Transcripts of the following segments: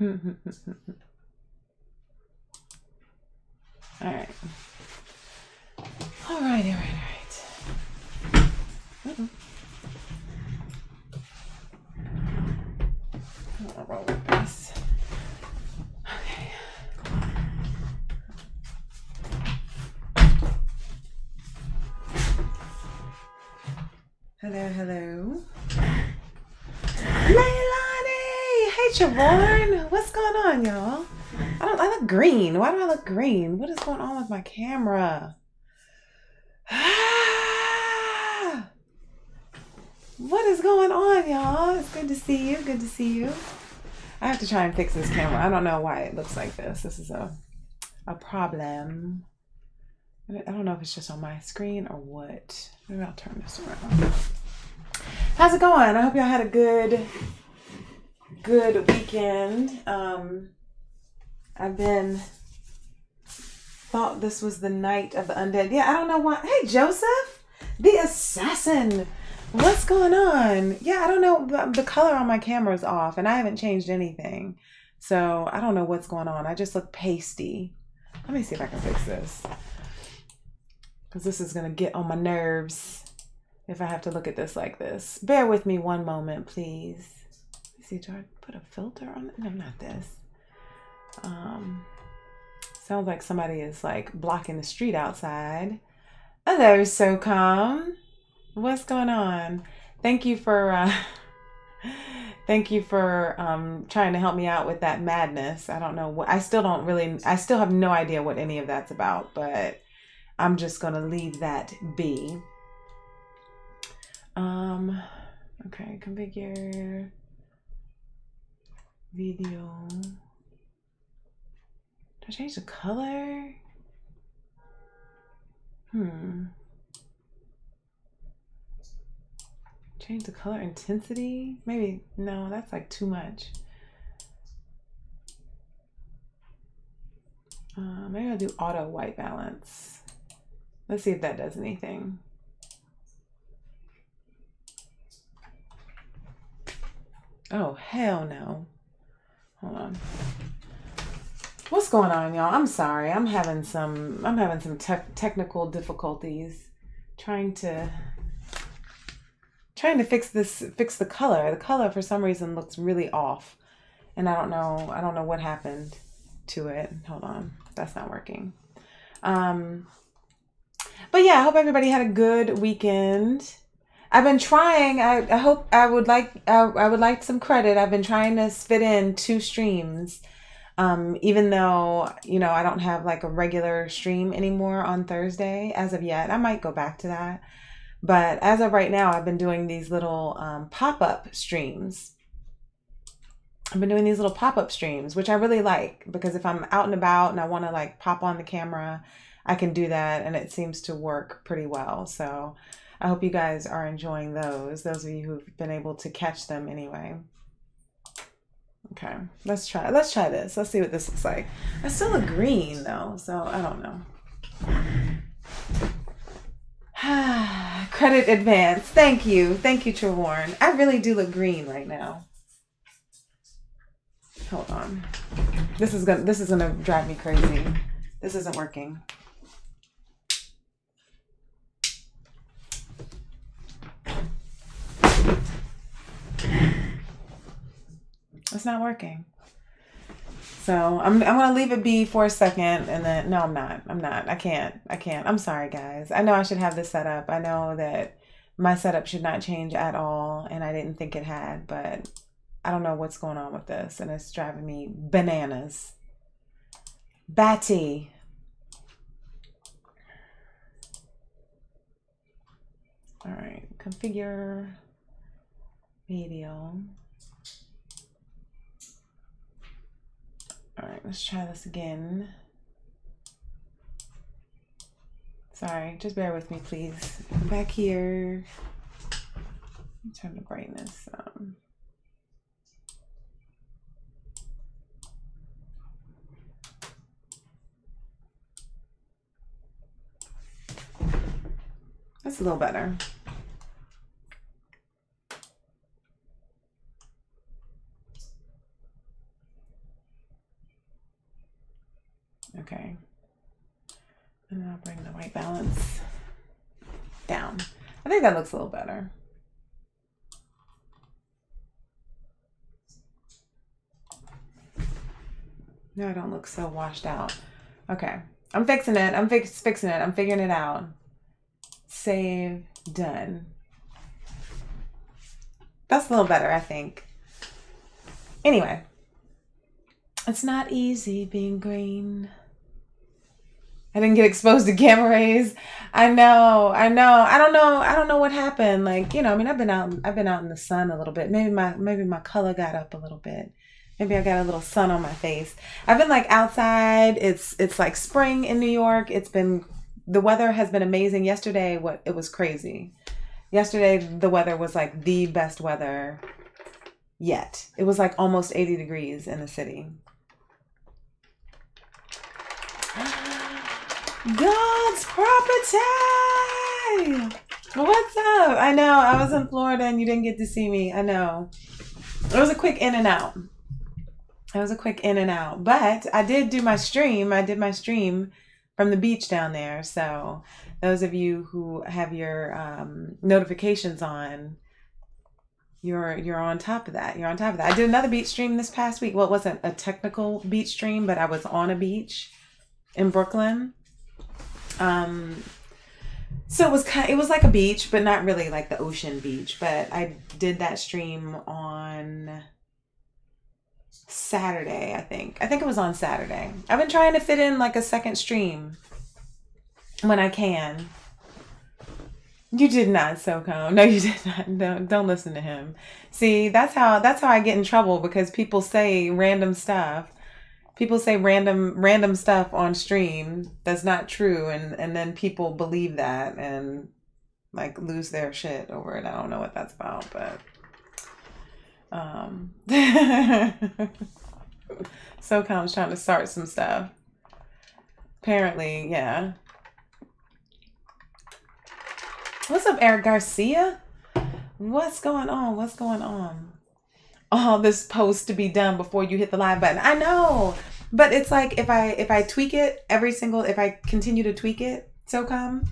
All right. All right. I'll roll with this. Okay. Hello. Leilani! Hey, Chavorn! What's going on, y'all? I look green. Why do I look green? What is going on with my camera? What is going on, y'all? It's good to see you. I have to try and fix this camera. I don't know why it looks like this. This is a problem. I don't know if it's just on my screen or what. Maybe I'll turn this around. How's it going? I hope y'all had a good weekend. Thought this was the night of the undead. Yeah, I don't know why. Hey, Joseph, the assassin. What's going on? Yeah, I don't know. The color on my camera is off and I haven't changed anything. So I don't know what's going on. I just look pasty. Let me see if I can fix this. Because this is going to get on my nerves if I have to look at this like this. Bear with me one moment, please. Let me see, do I put a filter on it? No, not this. Sounds like somebody is like blocking the street outside. Hello, SoCom. What's going on? Thank you for trying to help me out with that madness. I don't know what, I still have no idea what any of that's about, but I'm just gonna leave that be. Okay, configure video. Do I change the color? Change the color intensity? Maybe, no, that's like too much. Maybe I'll do auto white balance. Let's see if that does anything. Oh, hell no. Hold on. What's going on, y'all? I'm sorry. I'm having some technical difficulties trying to fix the color. The color for some reason looks really off. And I don't know what happened to it. Hold on. That's not working. But yeah, I hope everybody had a good weekend. I've been trying, I would like some credit. I've been trying to fit in 2 streams. Even though, you know, I don't have like a regular stream anymore on Thursday as of yet. I might go back to that. But as of right now, I've been doing these little pop-up streams. Which I really like, because if I'm out and about and I want to like pop on the camera, I can do that, and it seems to work pretty well. So I hope you guys are enjoying those of you who've been able to catch them anyway. Okay, let's try this. Let's see what this looks like. I still look green though, so I don't know. Credit advance. Thank you, Trevorn. I really do look green right now. Hold on. This is gonna drive me crazy. This isn't working. It's not working. So I'm gonna leave it be for a second, and then no, I'm not. I can't. I'm sorry, guys. I know I should have this set up. I know that my setup should not change at all, and I didn't think it had, but I don't know what's going on with this, and it's driving me bananas. Batty. All right, configure video. All right, let's try this again. Sorry, just bear with me, please. I'm back here. Turn the brightness. That's a little better. And I'll bring the white balance down. I think that looks a little better. No, I don't look so washed out. Okay. I'm fixing it. I'm fixing it. I'm figuring it out. Save. Done. That's a little better, I think. Anyway. It's not easy being green. I didn't get exposed to gamma rays. I know. I don't know what happened. Like, you know, I mean, I've been out in the sun a little bit. Maybe my color got up a little bit. Maybe I got a little sun on my face. I've been like outside. It's like spring in New York. The weather has been amazing. Yesterday, it was crazy. Yesterday, the weather was like the best weather yet. It was like almost 80 degrees in the city. God's property! What's up? I know, I was in Florida and you didn't get to see me. I know. It was a quick in and out. But I did do my stream. I did my stream from the beach down there. So those of you who have your notifications on, you're on top of that. You're on top of that. I did another beach stream this past week. Well, it wasn't a technical beach stream, but I was on a beach in Brooklyn. So it was like a beach, but not really like the ocean beach. But I did that stream on Saturday, I think. I think it was on Saturday. I've been trying to fit in like a second stream when I can. You did not, SoCo. No, you did not. No, don't listen to him. See, that's how I get in trouble, because people say random stuff. People say random stuff on stream that's not true, and then people believe that and like lose their shit over it. I don't know what that's about, but SoCom's trying to start some stuff. Apparently, yeah. What's up, Eric Garcia? What's going on? What's going on? All this post to be done before you hit the live button. I know, but it's like if I tweak it if I continue to tweak it, SoCom,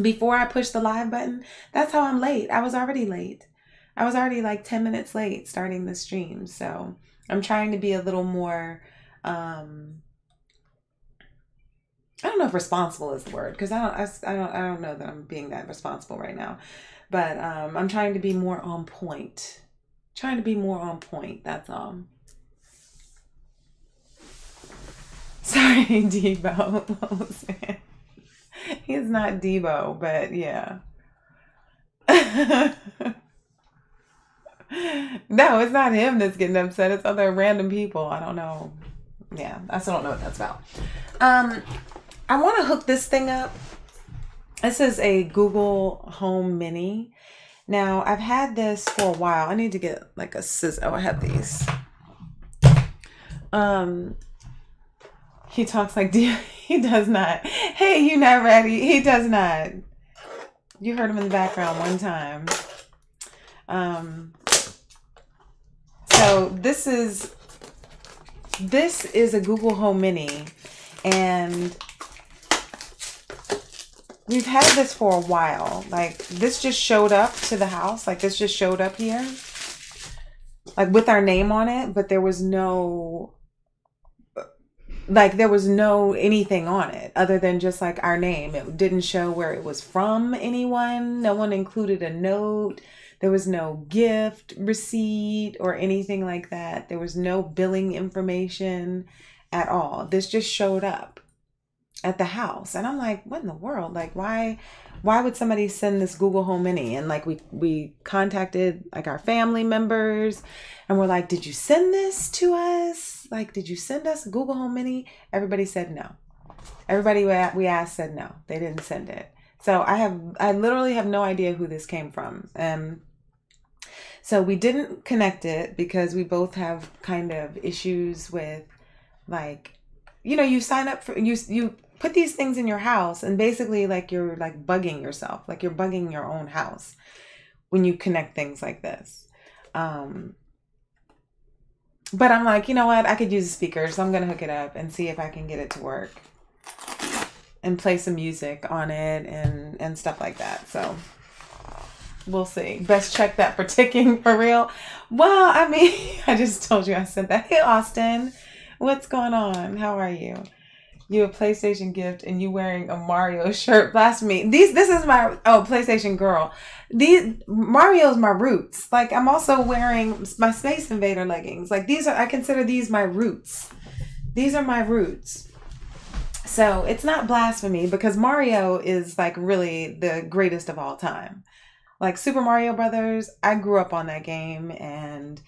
before I push the live button, that's how I'm late. I was already late. I was already like 10 minutes late starting the stream. So I'm trying to be a little more, I don't know if responsible is the word, because I don't know that I'm being that responsible right now, but I'm trying to be more on point. That's all. Sorry, Debo. He's not Debo, but yeah. No, it's not him that's getting upset. It's other random people. I don't know. Yeah, I still don't know what that's about. I want to hook this thing up. This is a Google Home Mini. Now, I've had this for a while. I need to get like a scissor. Oh, I have these. He talks like he does not. Hey, you not ready? He does not. You heard him in the background one time. So this is a Google Home Mini, and we've had this for a while. Like, this just showed up to the house. Like, this just showed up here, like with our name on it, but there was no anything on it other than just like our name. It didn't show where it was from anyone. No one included a note. There was no gift receipt or anything like that. There was no billing information at all. This just showed up at the house. And I'm like, what in the world? Like, why would somebody send this Google Home Mini? And like, we contacted like our family members, and we're like, did you send this to us? Like, did you send us a Google Home Mini? Everybody said no. Everybody we asked said no. They didn't send it. So I literally have no idea who this came from. So we didn't connect it because we both have kind of issues with, like, you know, you sign up for, you put these things in your house, and basically like you're like bugging yourself, like you're bugging your own house when you connect things like this. But I'm like, you know what? I could use a speaker, so I'm going to hook it up and see if I can get it to work. and play some music on it and stuff like that. So we'll see. Best check that for ticking for real. Well, I mean, I just told you I said that. Hey, Austin, what's going on? How are you? You a PlayStation gift and you wearing a Mario shirt. Blasphemy. This is my PlayStation girl. Mario's my roots. Like, I'm also wearing my Space Invader leggings. Like, I consider these my roots. These are my roots. So it's not blasphemy because Mario is like really the greatest of all time. Like Super Mario Brothers, I grew up on that game, and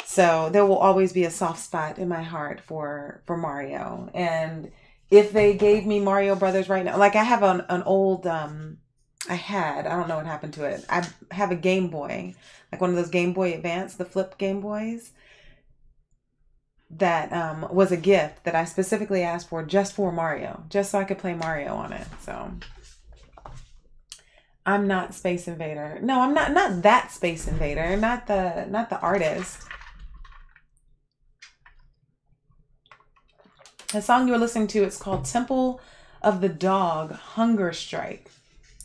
so there will always be a soft spot in my heart for Mario. And if they gave me Mario Brothers right now, like I have an old, I don't know what happened to it. I have a Game Boy, like one of those Game Boy Advance, the flip Game Boys. That was a gift that I specifically asked for just for Mario, just so I could play Mario on it. So I'm not Space Invader. No, I'm not that Space Invader, not the artist. The song you were listening to, it's called Temple of the Dog Hunger Strike.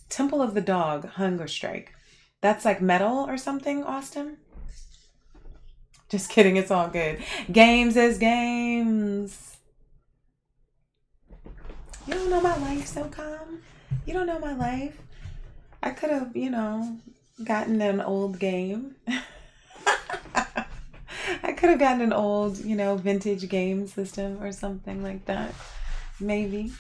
Temple of the Dog Hunger Strike. That's like metal or something, Austin? Just kidding, it's all good. Games is games. You don't know my life, so calm. You don't know my life. I could have, gotten an old game. I could have gotten an old, vintage game system or something like that. Maybe.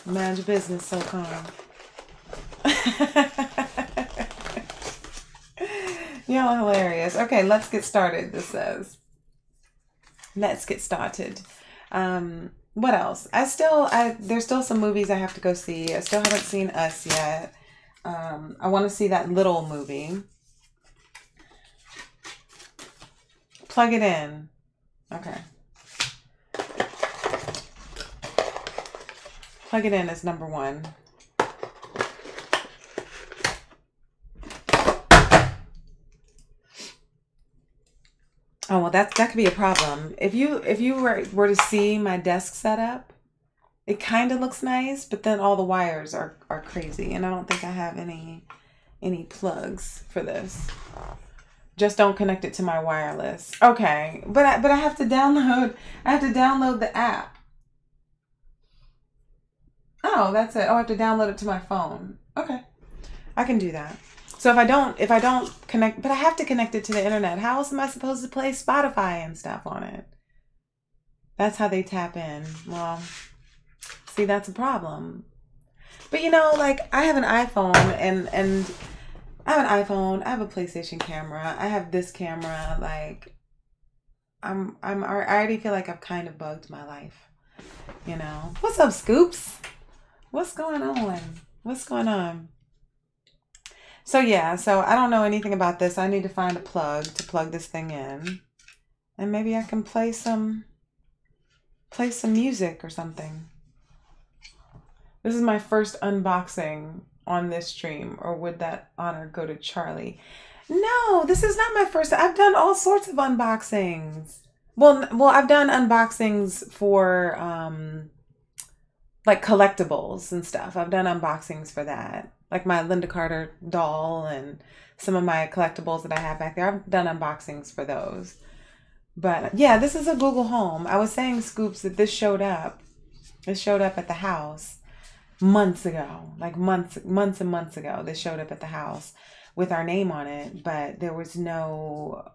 Mind your business, so calm. Y'all hilarious. Okay, let's get started, this says. Let's get started. What else? There's still some movies I have to go see. I still haven't seen Us yet. I want to see that Little movie. Plug it in. Okay. Plug it in is number one. Oh, well, that could be a problem. If you were to see my desk setup, it kind of looks nice, but then all the wires are crazy, and I don't think I have any plugs for this. Just don't connect it to my wireless. Okay, but I have to download. I have to download the app. Oh, that's it. Oh, I have to download it to my phone. Okay, I can do that. So if I don't connect, but I have to connect it to the internet. How else am I supposed to play Spotify and stuff on it? That's how they tap in. Well, see, that's a problem. But like I have an iPhone and I have an iPhone. I have a PlayStation camera. I have this camera. Like I already feel like I've kind of bugged my life. What's up, Scoops? What's going on? What's going on? So yeah, so I don't know anything about this. I need to find a plug to plug this thing in. And maybe I can play some music or something. This is my first unboxing on this stream, or would that honor go to Charlie? No, this is not my first. I've done all sorts of unboxings. Well, I've done unboxings for like collectibles and stuff. I've done unboxings for that. Like my Linda Carter doll and some of my collectibles that I have back there. I've done unboxings for those. But yeah, this is a Google Home. I was saying, Scoops, that this showed up. It showed up at the house months ago. Like months and months ago. This showed up at the house with our name on it. But there was no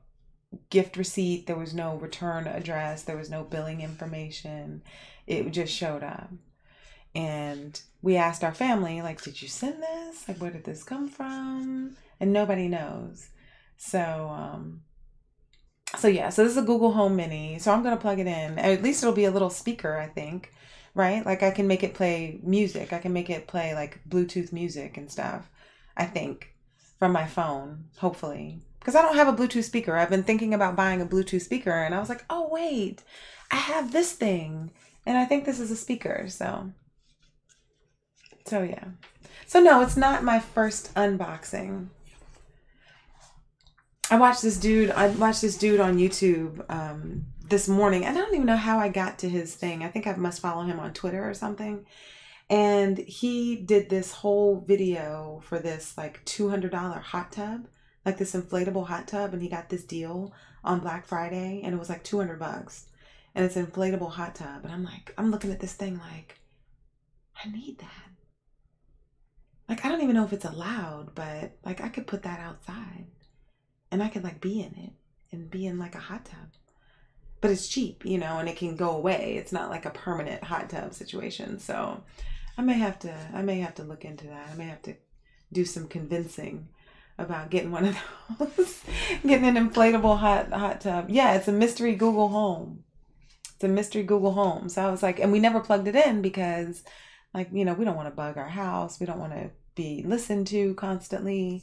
gift receipt. There was no return address. There was no billing information. It just showed up. And we asked our family, like, did you send this? Like, where did this come from? And nobody knows. So yeah, so this is a Google Home Mini. So I'm going to plug it in. At least it'll be a little speaker, I think, right? Like I can make it play music. I can make it play like Bluetooth music and stuff, I think, from my phone, hopefully. Because I don't have a Bluetooth speaker. I've been thinking about buying a Bluetooth speaker, and I was like, oh, wait, I have this thing. And I think this is a speaker, so yeah. So no, it's not my first unboxing. I watched this dude on YouTube this morning, and I don't even know how I got to his thing. I think I must follow him on Twitter or something. And he did this whole video for this like $200 hot tub, like this inflatable hot tub. And he got this deal on Black Friday and it was like $200 and it's an inflatable hot tub. And I'm like, I'm looking at this thing like, I need that. Like, I don't even know if it's allowed, but like I could put that outside and I could like be in it and be in like a hot tub. But it's cheap, you know, and it can go away. It's not like a permanent hot tub situation. So I may have to look into that. I may have to do some convincing about getting one of those, getting an inflatable hot tub. Yeah, it's a mystery Google Home. It's a mystery Google Home. So I was like, and we never plugged it in because, like, you know, we don't want to bug our house. We don't want to be listened to constantly.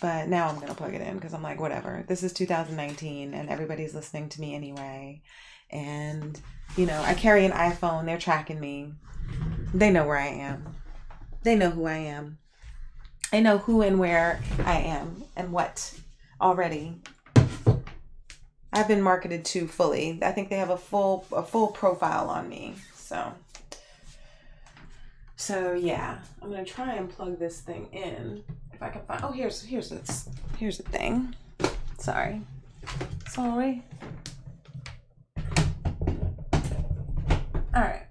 But now I'm going to plug it in because I'm like, whatever. This is 2019 and everybody's listening to me anyway. And, you know, I carry an iPhone. They're tracking me. They know where I am. They know who I am. I know who and where I am and what already. I've been marketed to fully. I think they have a full profile on me. So yeah, I'm gonna try and plug this thing in if I can find. Oh, here's the thing. Sorry. All right.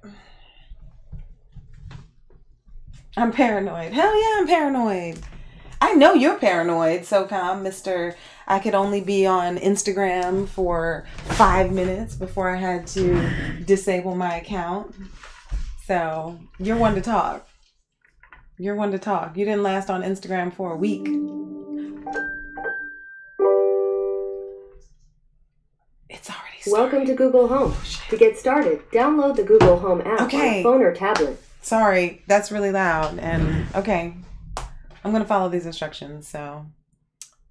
I'm paranoid. Hell yeah, I'm paranoid. I know you're paranoid, SOCOM, Mr. I could only be on Instagram for 5 minutes before I had to disable my account. So you're one to talk. You're one to talk. You didn't last on Instagram for a week. It's already started. Welcome to Google Home. To get started, download the Google Home app on a phone or tablet. Sorry, that's really loud. And okay, I'm going to follow these instructions. So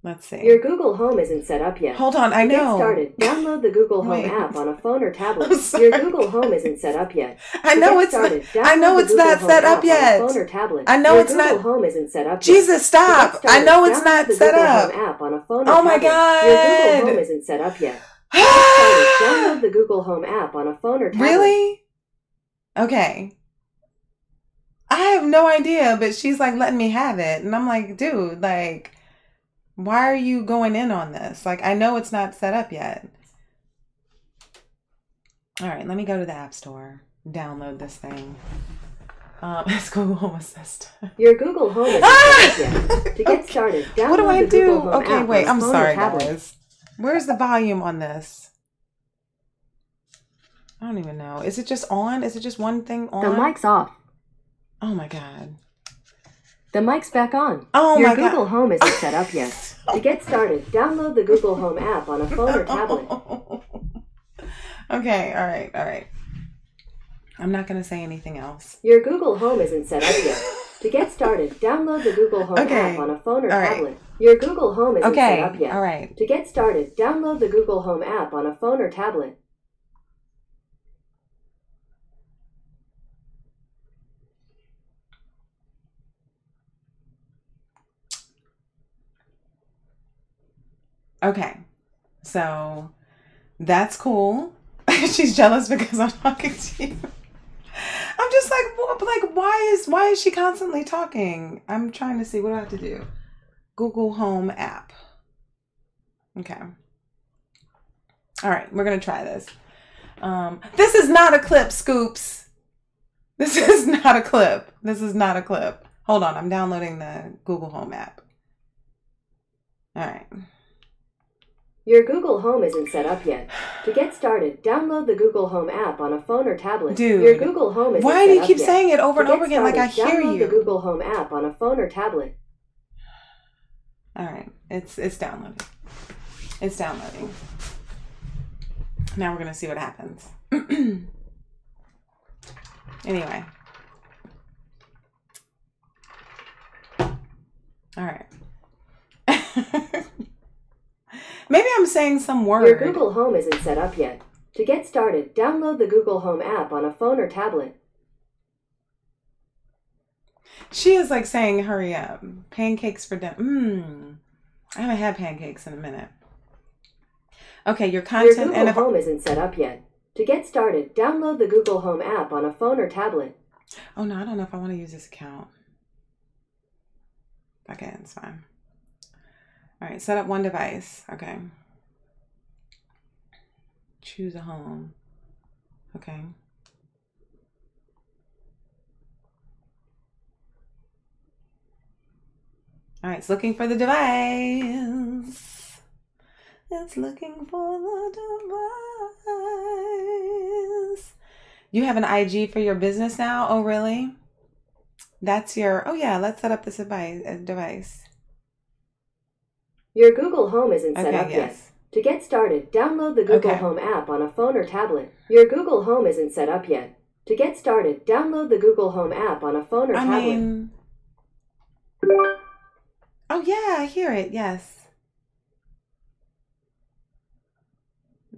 let's see. Your Google Home isn't set up yet. Hold on, I know. To get started, download the Google Home app on a phone or tablet. Your Google Home isn't set up yet. I know it's not. I know it's not set up yet. Phone or tablet. I know it's not. Your Google Home isn't set up yet. Jesus, stop! I know it's not set up. App on a phone or oh my God! Your Google Home isn't set up yet. Download the Google Home app on a phone or tablet. Really? Okay. I have no idea, but she's like letting me have it. And I'm like, dude, like, why are you going in on this? Like, I know it's not set up yet. All right, let me go to the App Store, download this thing. It's Google Home Assistant. Your Google Home isn't set up yet. To get started, download what do I the Google do? Home Okay, app wait, on a I'm phone sorry, or tablet. guys. Where's the volume on this? I don't even know. Is it just on? Is it just one thing on? The mic's off. Oh my God. The mic's back on. Oh my God. Your Google Home isn't set up yet. To get started, download the Google Home app on a phone or tablet. Okay, all right. I'm not going to say anything else. Your Google Home isn't set up yet. To get started, download the Google Home app on a phone or tablet. Your Google Home isn't set up yet. All right. To get started, download the Google Home app on a phone or tablet. Okay, so that's cool. She's jealous because I'm talking to you. I'm just like, why is she constantly talking? I'm trying to see, what do I have to do? Google Home app. Okay. All right, we're gonna try this. This is not a clip, Scoops. This is not a clip. This is not a clip. Hold on, I'm downloading the Google Home app. All right. Your Google Home isn't set up yet. To get started, download the Google Home app on a phone or tablet. Dude, your Google Home isn't set up yet. Why do you keep saying it over and over again like I hear you? Download the Google Home app on a phone or tablet. All right, it's downloading. It's downloading. Now we're gonna see what happens. Anyway. All right. Maybe I'm saying some word. Your Google Home isn't set up yet. To get started, download the Google Home app on a phone or tablet. She is like saying, hurry up. Pancakes for dinner. I haven't had pancakes in a minute. Okay, your content Your Google Home isn't set up yet. To get started, download the Google Home app on a phone or tablet. Oh no, I don't know if I want to use this account. Okay, it's fine. All right, set up one device. Okay. Choose a home. Okay. All right, it's looking for the device. It's looking for the device. You have an IG for your business now? Oh, really? That's your, oh yeah, let's set up this device. Your Google Home isn't set up yet. To get started, download the Google Home app on a phone or tablet. Your Google Home isn't set up yet. To get started, download the Google Home app on a phone or tablet. Oh yeah, I hear it. Yes.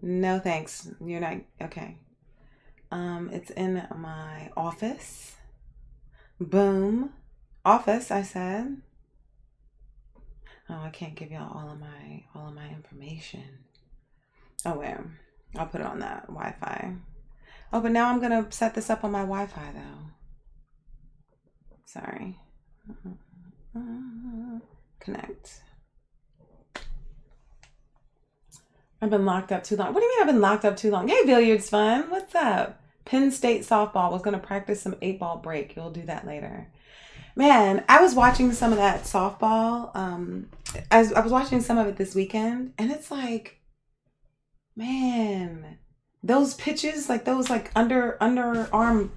No thanks. You're not okay. It's in my office. Boom. Office, I said. Oh, I can't give y'all all of my information. Oh wait, I'll put it on that Wi-Fi. Oh, but now I'm gonna set this up on my Wi-Fi though. Sorry. Connect. I've been locked up too long. What do you mean I've been locked up too long? Hey, Billiards Fun. What's up? Penn State softball. Was going to practice some 8-ball break. You'll do that later. Man, I was watching some of that softball. I was watching some of it this weekend. And it's like, man, those pitches, like those like underhand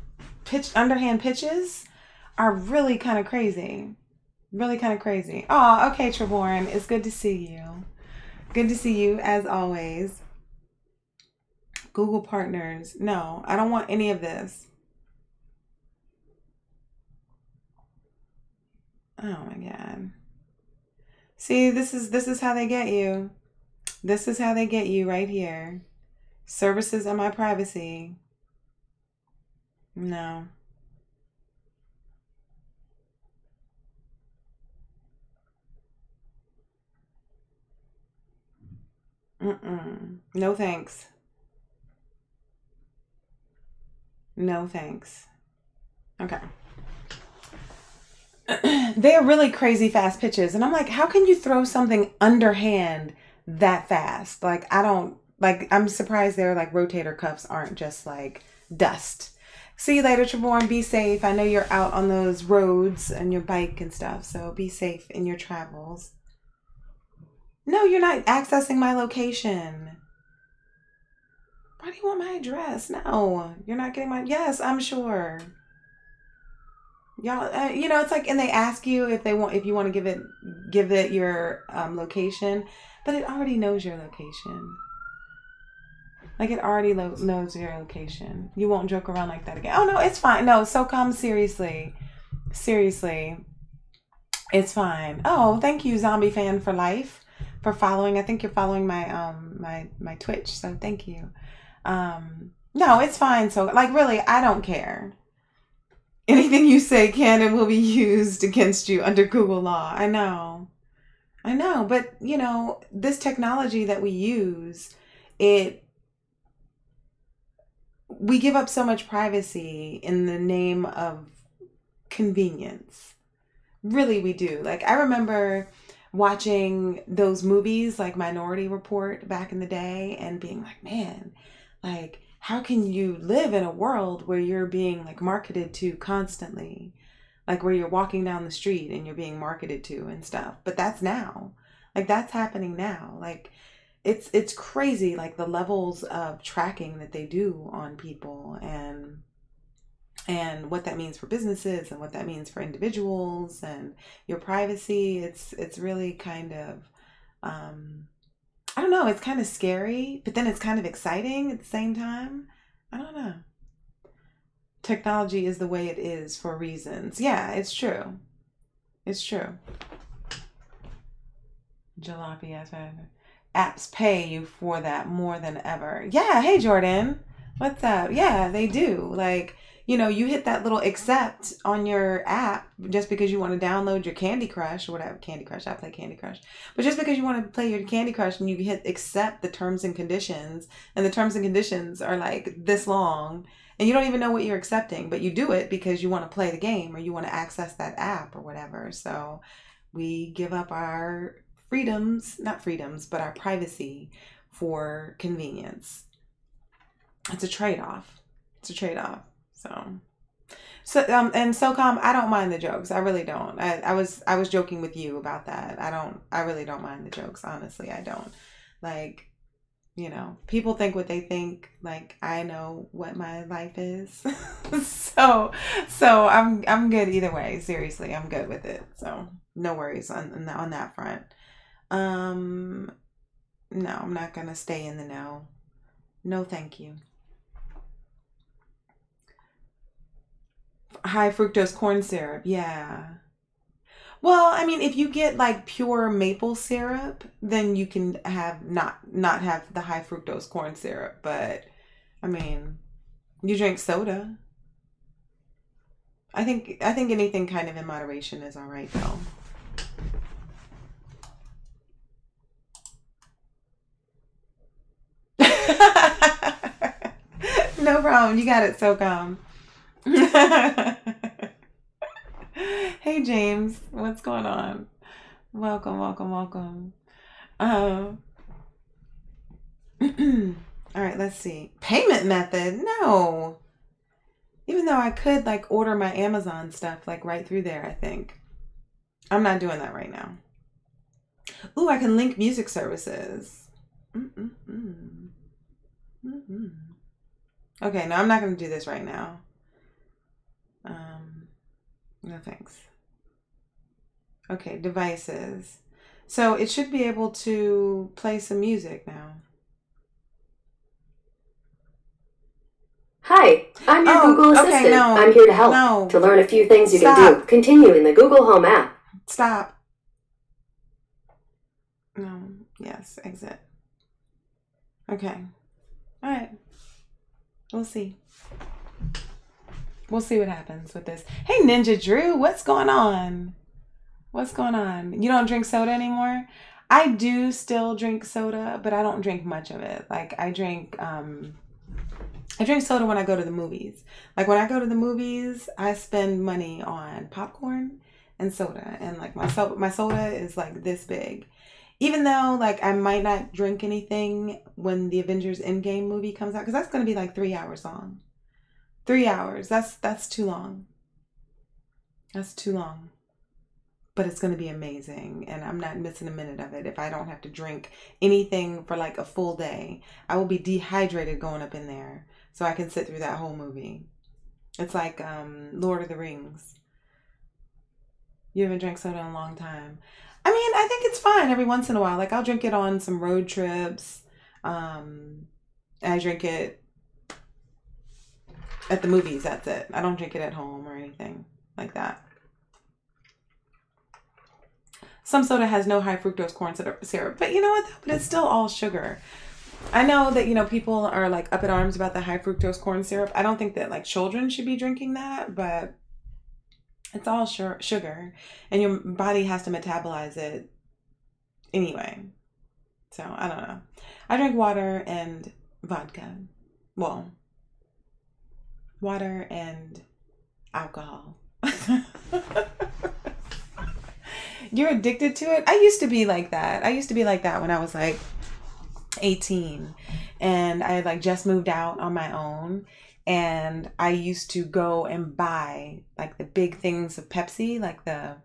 pitches are really kind of crazy. Really kind of crazy. Oh, okay, Trevorn. It's good to see you. Good to see you as always. Google partners. No, I don't want any of this. Oh my God. See, this is how they get you. This is how they get you right here. Services and my privacy. No. No thanks. No thanks. Okay. They are really crazy fast pitches. And I'm like, how can you throw something underhand that fast? Like, I'm surprised their like rotator cuffs aren't just like dust. See you later, Trevorn. Be safe. I know you're out on those roads and your bike and stuff. So be safe in your travels. No, you're not accessing my location. Why do you want my address? No, you're not getting my... Yes, I'm sure. Y'all, it's like, and they ask you if you want to give it your location, but it already knows your location. Like it already knows your location. You won't joke around like that again. Oh no, it's fine. No, SOCOM, seriously, it's fine. Oh, thank you, Zombie Fan for Life, for following. I think you're following my my Twitch, so thank you. No, it's fine. So like, really, I don't care. Anything you say can and will be used against you under Google law. I know, but this technology that we use, we give up so much privacy in the name of convenience. Really, we do. Like, I remember watching those movies like Minority Report back in the day and being like, man, like, how can you live in a world where you're being like marketed to constantly, like where you're walking down the street and you're being marketed to and stuff. But that's now, like, that's happening now. Like, it's crazy, like the levels of tracking that they do on people and what that means for businesses and what that means for individuals and your privacy. It's really kind of, I don't know, it's kind of scary, but then it's kind of exciting at the same time. I don't know. Technology is the way it is for reasons. Yeah, it's true. It's true. Jalopy, apps pay you for that more than ever. Yeah, hey Jordan. What's up? Yeah, they do. Like, you know, you hit that little accept on your app just because you want to download your Candy Crush or whatever. Candy Crush, I play Candy Crush. But just because you want to play your Candy Crush and you hit accept the terms and conditions, and the terms and conditions are like this long, and you don't even know what you're accepting, but you do it because you want to play the game or you want to access that app or whatever. So we give up our freedoms, not freedoms, but our privacy for convenience. It's a trade-off. It's a trade-off. And SOCOM, I don't mind the jokes. I really don't. I was joking with you about that. I really don't mind the jokes. Honestly, I don't. Like, you know, people think what they think. Like, I know what my life is. so I'm good either way. Seriously, I'm good with it. So no worries on that front. No, I'm not gonna stay in the know. No, thank you. High fructose corn syrup, yeah. Well, I mean, if you get like pure maple syrup, then you can have not have the high fructose corn syrup. But I mean, you drink soda. I think anything kind of in moderation is all right, though. No problem. You got it, SOCOM. Hey James, what's going on? Welcome. All right, let's see. Payment method? No. Even though I could like order my Amazon stuff like right through there, I think. I'm not doing that right now. Ooh, I can link music services. Okay, no, I'm not going to do this right now. No thanks. Okay, devices. So it should be able to play some music now. Hi, I'm your Google Assistant. Okay, no, I'm here to help. No. To learn a few things you can do, continue in the Google Home app. Stop. No, yes, exit. Okay. All right. We'll see. We'll see what happens with this. Hey, Ninja Drew, what's going on? What's going on? You don't drink soda anymore? I do still drink soda, but I don't drink much of it. Like I drink soda when I go to the movies. Like when I go to the movies, I spend money on popcorn and soda, and like my soda is like this big. Even though like I might not drink anything when the Avengers Endgame movie comes out, because that's going to be like 3 hours long. 3 hours. That's too long. That's too long. But it's going to be amazing, and I'm not missing a minute of it. If I don't have to drink anything for like a full day, I will be dehydrated going up in there, so I can sit through that whole movie. It's like Lord of the Rings. You haven't drank soda in a long time. I mean, I think it's fine every once in a while. Like I'll drink it on some road trips. I drink it at the movies. That's it. I don't drink it at home or anything like that. Some soda has no high fructose corn syrup, but you know what? But it's still all sugar. I know that, you know, people are like up in arms about the high fructose corn syrup. I don't think that like children should be drinking that, but it's all sugar, and your body has to metabolize it anyway. So I don't know. I drink water and vodka. Well, water and alcohol. You're addicted to it? I used to be like that. I used to be like that when I was like 18, and I had like just moved out on my own, and I used to go and buy like the big things of Pepsi, like the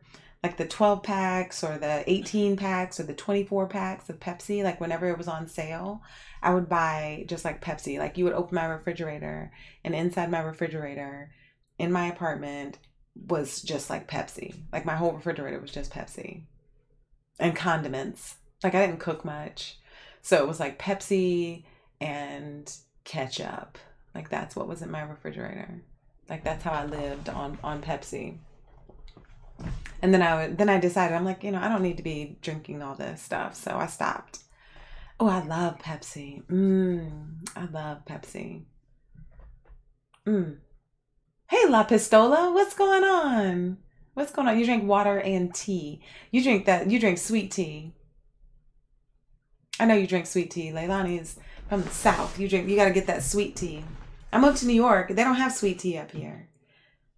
12 packs or the 18 packs or the 24 packs of Pepsi. Like whenever it was on sale, I would buy just like Pepsi. Like you would open my refrigerator, and inside my refrigerator in my apartment was just like Pepsi. Like my whole refrigerator was just Pepsi and condiments. Like I didn't cook much, so it was like Pepsi and ketchup. Like that's what was in my refrigerator. Like that's how I lived on Pepsi. And then I decided, I'm like, you know, I don't need to be drinking all this stuff, so I stopped. Oh, I love Pepsi. I love Pepsi. Hey, La Pistola, what's going on? What's going on? You drink water and tea. You drink sweet tea. I know you drink sweet tea. Leilani is from the South. You got to get that sweet tea. I moved to New York. They don't have sweet tea up here.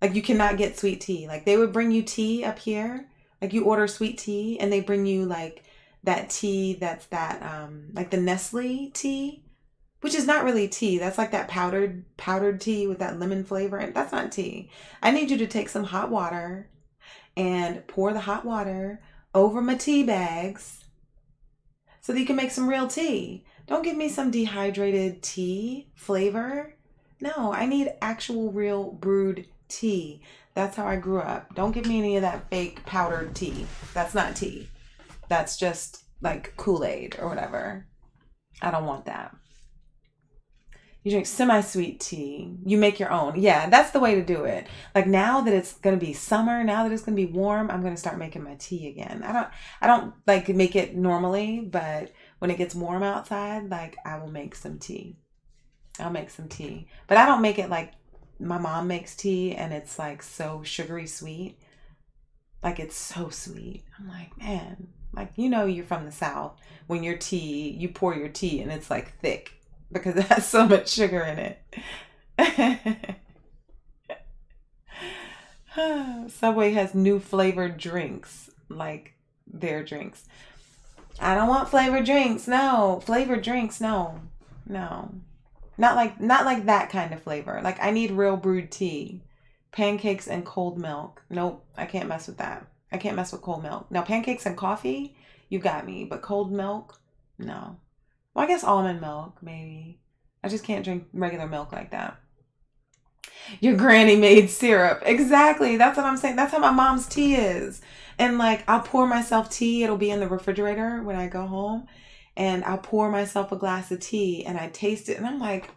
Like, you cannot get sweet tea. Like, they would bring you tea up here. Like, you order sweet tea and they bring you like that tea that's like the Nestle tea, which is not really tea. That's like that powdered tea with that lemon flavor. And that's not tea. I need you to take some hot water and pour the hot water over my tea bags so that you can make some real tea. Don't give me some dehydrated tea flavor. No, I need actual real brewed tea. That's how I grew up. Don't give me any of that fake powdered tea. That's not tea. That's just like Kool-Aid or whatever. I don't want that. You drink semi-sweet tea. You make your own. Yeah, that's the way to do it. Like, now that it's going to be summer, now that it's going to be warm, I'm going to start making my tea again. I don't like make it normally, but when it gets warm outside, like, I will make some tea. I'll make some tea. But I don't make it like my mom makes tea and it's like so sugary sweet. Like, it's so sweet. I'm like, man, like, you know, you're from the South when your tea, you pour your tea and it's like thick because it has so much sugar in it. Subway has new flavored drinks, like their drinks. I don't want flavored drinks. No, flavored drinks. No. Not like that kind of flavor. Like, I need real brewed tea. Pancakes and cold milk. Nope, I can't mess with that. I can't mess with cold milk. Now, pancakes and coffee, you got me. But cold milk, no. Well, I guess almond milk, maybe. I just can't drink regular milk like that. Your granny made syrup. Exactly. That's what I'm saying. That's how my mom's tea is. And like, I'll pour myself tea. It'll be in the refrigerator when I go home. And I'll pour myself a glass of tea and I taste it. And I'm like,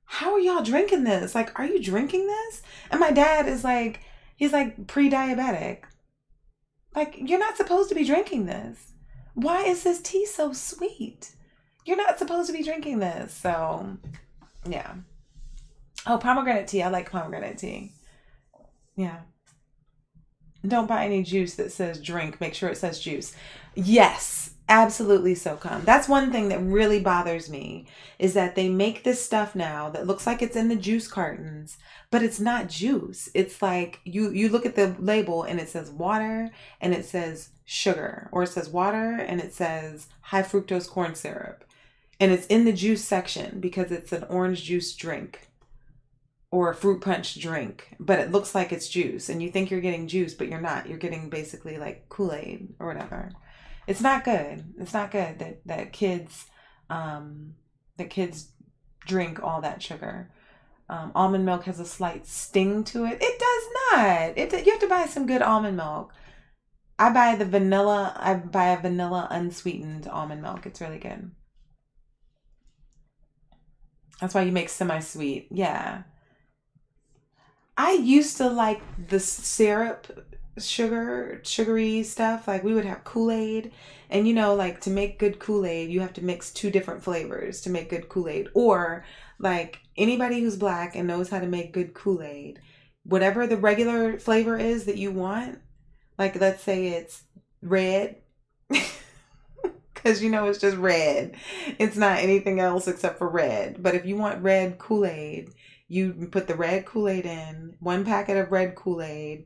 how are y'all drinking this? Like, are you drinking this? And my dad is like, he's like pre-diabetic. Like, you're not supposed to be drinking this. Why is this tea so sweet? You're not supposed to be drinking this. So, yeah. Oh, pomegranate tea. I like pomegranate tea. Yeah. Don't buy any juice that says drink. Make sure it says juice. Yes, absolutely so come. That's one thing that really bothers me is that they make this stuff now that looks like it's in the juice cartons, but it's not juice. It's like you look at the label and it says water and it says sugar, or it says water and it says high fructose corn syrup. And it's in the juice section because it's an orange juice drink or a fruit punch drink, but it looks like it's juice and you think you're getting juice, but you're not. You're getting basically like Kool-Aid or whatever. It's not good. It's not good that kids drink all that sugar. Almond milk has a slight sting to it. It does not. You have to buy some good almond milk. I buy a vanilla unsweetened almond milk. It's really good. That's why you make semi-sweet. Yeah. I used to like the syrup, sugary stuff. Like, we would have Kool-Aid, and you know, like, to make good Kool-Aid, you have to mix 2 different flavors to make good Kool-Aid. Or like, anybody who's black and knows how to make good Kool-Aid, whatever the regular flavor is that you want, like, let's say it's red, because you know it's just red. It's not anything else except for red. But if you want red Kool-Aid, you put the red Kool-Aid in, 1 packet of red Kool-Aid,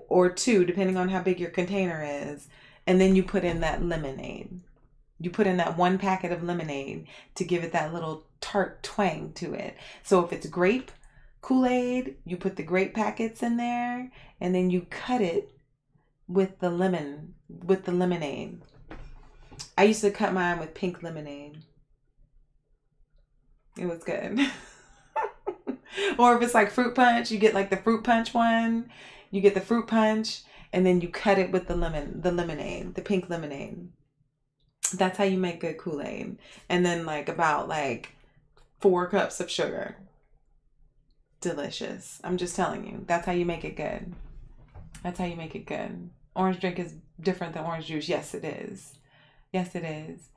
or 2, depending on how big your container is. And then you put in that lemonade. You put in that 1 packet of lemonade to give it that little tart twang to it. So if it's grape Kool-Aid, you put the grape packets in there, and then you cut it with the lemonade. I used to cut mine with pink lemonade. It was good. Or if it's like fruit punch, you get like the fruit punch one. You get the fruit punch and then you cut it with the lemonade, the pink lemonade. That's how you make good Kool-Aid. And then like about like 4 cups of sugar. Delicious. I'm just telling you. That's how you make it good. That's how you make it good. Orange drink is different than orange juice. Yes, it is. Yes, it is.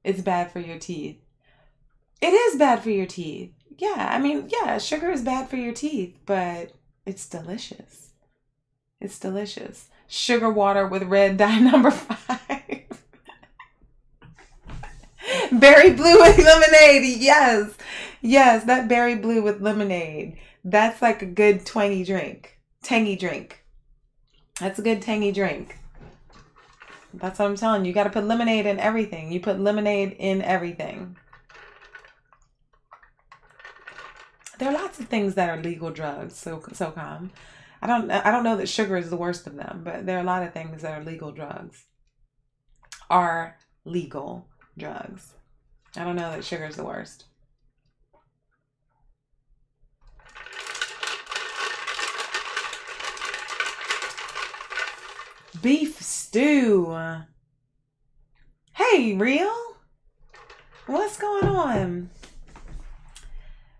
It's bad for your teeth. It is bad for your teeth. Yeah, I mean, yeah, sugar is bad for your teeth, but it's delicious. It's delicious. Sugar water with red dye number 5. Berry blue with lemonade. Yes. Yes, that berry blue with lemonade. That's like a good twangy drink. Tangy drink. That's a good tangy drink. That's what I'm telling you. You got to put lemonade in everything. You put lemonade in everything. There are lots of things that are legal drugs, so calm. I don't know that sugar is the worst of them, but there are a lot of things that are legal drugs. Are legal drugs. I don't know that sugar is the worst. Beef stew. Hey, Real? What's going on?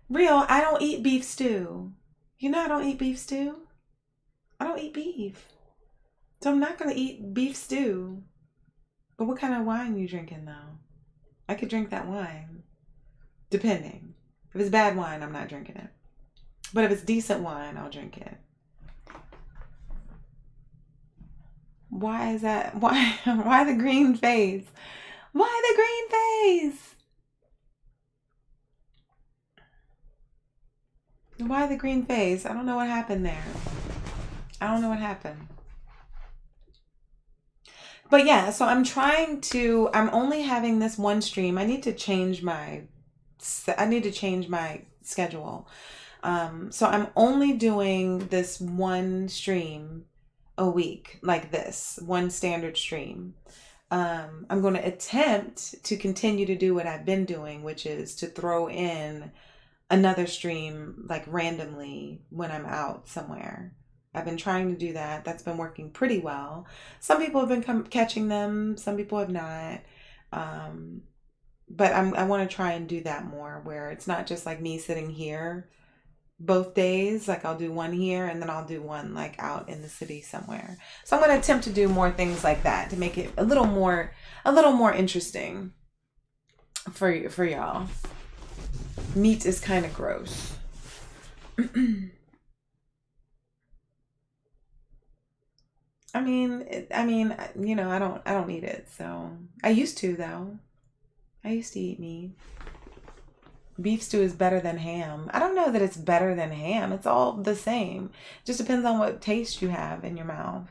Real, I don't eat beef stew. You know I don't eat beef stew. I don't eat beef. So I'm not going to eat beef stew. But what kind of wine are you drinking though? I could drink that wine. Depending. If it's bad wine, I'm not drinking it. But if it's decent wine, I'll drink it. Why is that? Why the green face? Why the green face? Why the green face? I don't know what happened there. I don't know what happened. But yeah, so I'm only having this one stream. I need to change my schedule. So I'm only doing this one stream a week, like this, one standard stream. I'm going to attempt to continue to do what I've been doing, which is to throw in another stream like randomly when I'm out somewhere. I've been trying to do that. That's been working pretty well. Some people have been catching them. Some people have not. But I want to try and do that more, where it's not just like me sitting here both days. Like I'll do one here and then I'll do one like out in the city somewhere. So I'm going to attempt to do more things like that to make it a little more interesting for y'all. Meat is kind of gross. I mean, you know, I don't eat it. So I used to though. I used to eat meat. Beef stew is better than ham. I don't know that it's better than ham. It's all the same. Just depends on what taste you have in your mouth.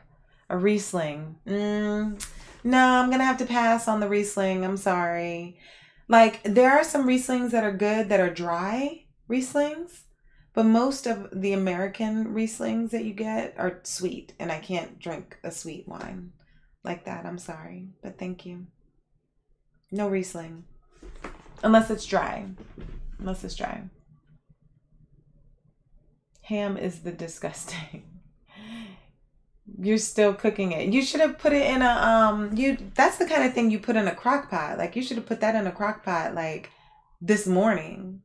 A Riesling. No, I'm going to have to pass on the Riesling. I'm sorry. Like, there are some Rieslings that are good that are dry Rieslings. But most of the American Rieslings that you get are sweet. And I can't drink a sweet wine like that. I'm sorry. But thank you. No Riesling. Unless it's dry. Unless it's dry. Ham is the disgusting. You're still cooking it. You should have put it in a that's the kind of thing you put in a crock pot. Like you should have put that in a crock pot like this morning.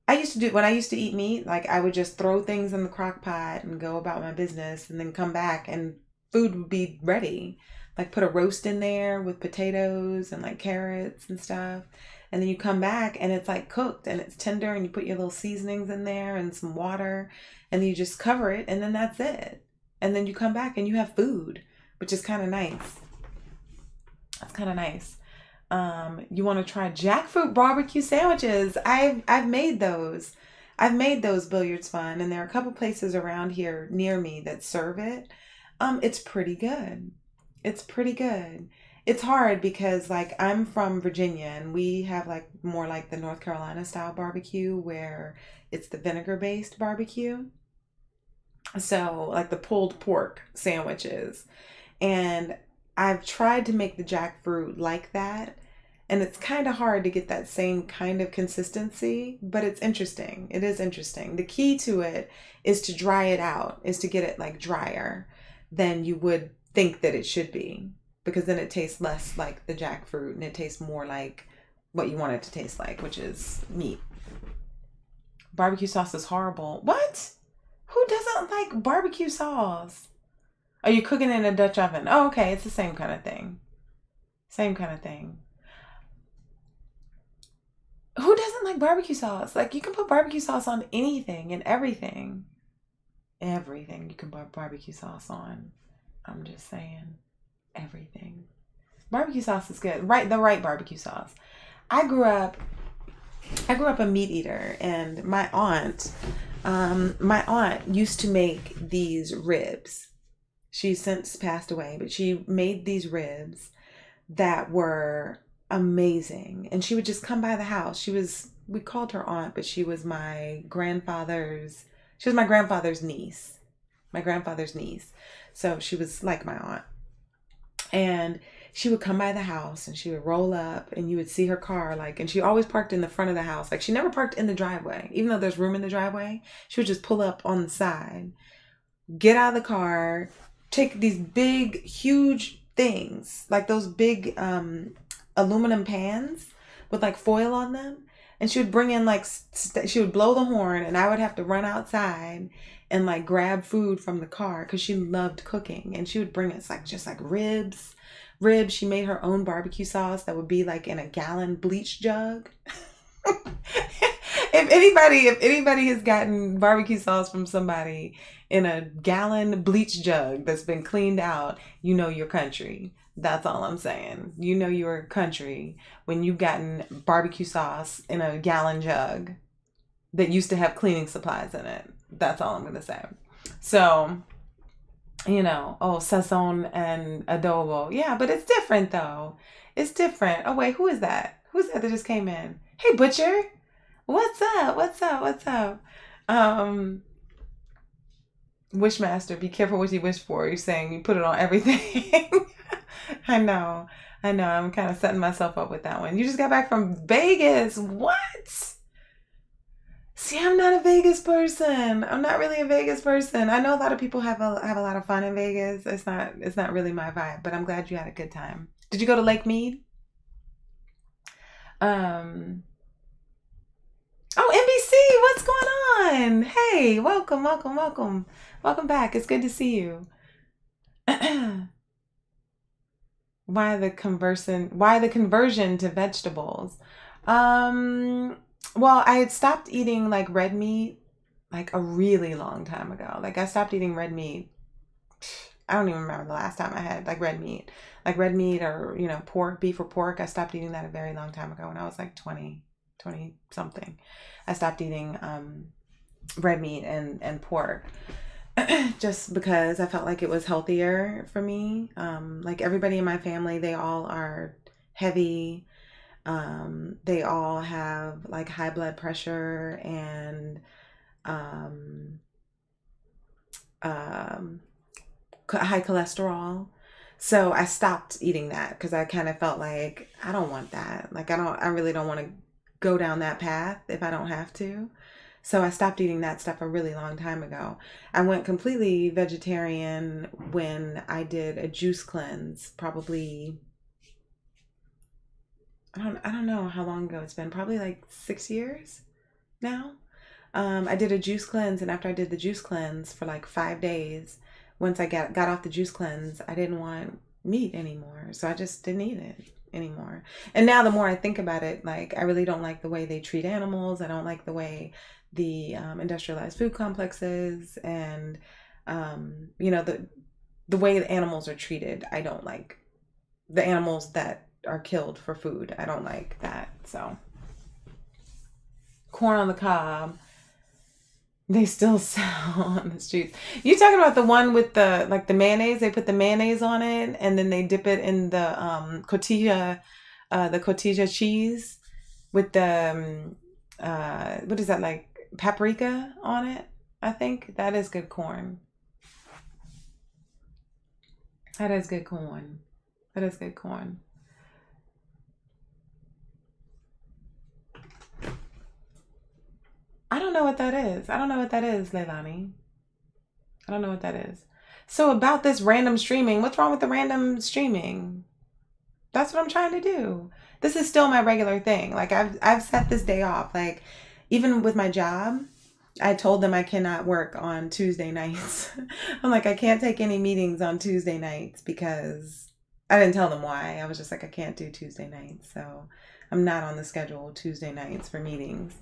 When I used to eat meat, like I would just throw things in the crock pot and go about my business and then come back and food would be ready. Like put a roast in there with potatoes and like carrots and stuff. And then you come back and it's like cooked and it's tender and you put your little seasonings in there and some water and then you just cover it and then that's it. And then you come back and you have food, which is kind of nice. That's kind of nice. You want to try jackfruit barbecue sandwiches? I've made those. I've made those Billiards Fun, and there are a couple places around here near me that serve it. It's pretty good. It's pretty good. It's hard because like I'm from Virginia and we have like more like the North Carolina style barbecue where it's the vinegar based barbecue. So like the pulled pork sandwiches. And I've tried to make the jackfruit like that. And it's kind of hard to get that same kind of consistency, but it's interesting. It is interesting. The key to it is to dry it out, is to get it like drier than you would think that it should be, because then it tastes less like the jackfruit and it tastes more like what you want it to taste like, which is meat. Barbecue sauce is horrible. What? Who doesn't like barbecue sauce? Are you cooking in a Dutch oven? Oh, okay. It's the same kind of thing. Same kind of thing. Who doesn't like barbecue sauce? Like, you can put barbecue sauce on anything and everything. Everything you can put barbecue sauce on. I'm just saying. Everything. Barbecue sauce is good. Right, the right barbecue sauce. I grew up a meat eater, and my aunt used to make these ribs. She's since passed away, but she made these ribs that were amazing. And she would just come by the house. We called her aunt, but she was my grandfather's niece. My grandfather's niece. So she was like my aunt. And she would come by the house and she would roll up and you would see her car, like, and she always parked in the front of the house. Like, she never parked in the driveway. Even though there's room in the driveway, she would just pull up on the side, get out of the car, take these big, huge things, like those big aluminum pans with like foil on them. And she would bring in like, she would blow the horn and I would have to run outside and like grab food from the car because she loved cooking. And she would bring us like just like ribs. She made her own barbecue sauce that would be like in a gallon bleach jug. If anybody has gotten barbecue sauce from somebody in a gallon bleach jug that's been cleaned out, you know your country. That's all I'm saying. You know your country when you've gotten barbecue sauce in a gallon jug that used to have cleaning supplies in it. That's all I'm going to say. So, you know, sazon and adobo. Yeah, but it's different though. It's different. Oh wait, who is that? Who's that just came in? Hey, Butcher. What's up? Wishmaster, be careful what you wish for. You're saying you put it on everything. I know. I'm kind of setting myself up with that one. You just got back from Vegas. What? See, I'm not a Vegas person. I'm not really a Vegas person. I know a lot of people have a lot of fun in Vegas. It's not really my vibe, but I'm glad you had a good time. Did you go to Lake Mead? Oh, NBC, what's going on? Hey, welcome back. It's good to see you. Why the conversion to vegetables? Well, I had stopped eating like red meat like a really long time ago. Like, I stopped eating red meat. I don't even remember the last time I had like red meat or, you know, beef or pork. I stopped eating that a very long time ago when I was like 20 something. I stopped eating red meat and pork just because I felt like it was healthier for me. Like, everybody in my family, they all are heavy. They all have like high blood pressure and high cholesterol. So I stopped eating that because I kind of felt like I don't want that. Like, I really don't want to go down that path if I don't have to. So I stopped eating that stuff a really long time ago. I went completely vegetarian when I did a juice cleanse, probably, I don't know how long ago it's been, probably like 6 years now. I did a juice cleanse, and after I did the juice cleanse for like 5 days, once I got off the juice cleanse, I didn't want meat anymore. So I just didn't eat it anymore. And now the more I think about it, like, I really don't like the way they treat animals. I don't like the way the industrialized food complexes and, you know, the way the animals are treated. I don't like the animals that are killed for food. I don't like that. So corn on the cob, they still sell on the streets. You talking about the one with the, like, the mayonnaise? They put the mayonnaise on it and then they dip it in the cotija cheese with the what is that, like paprika on it? I think that is good corn. That is good corn. I don't know what that is. Leilani. I don't know what that is. So about this random streaming, what's wrong with the random streaming? That's what I'm trying to do. This is still my regular thing. Like, I've set this day off. Like, even with my job, I told them I cannot work on Tuesday nights. I'm like, I can't take any meetings on Tuesday nights because I didn't tell them why. I was just like, I can't do Tuesday nights. So I'm not on the schedule Tuesday nights for meetings.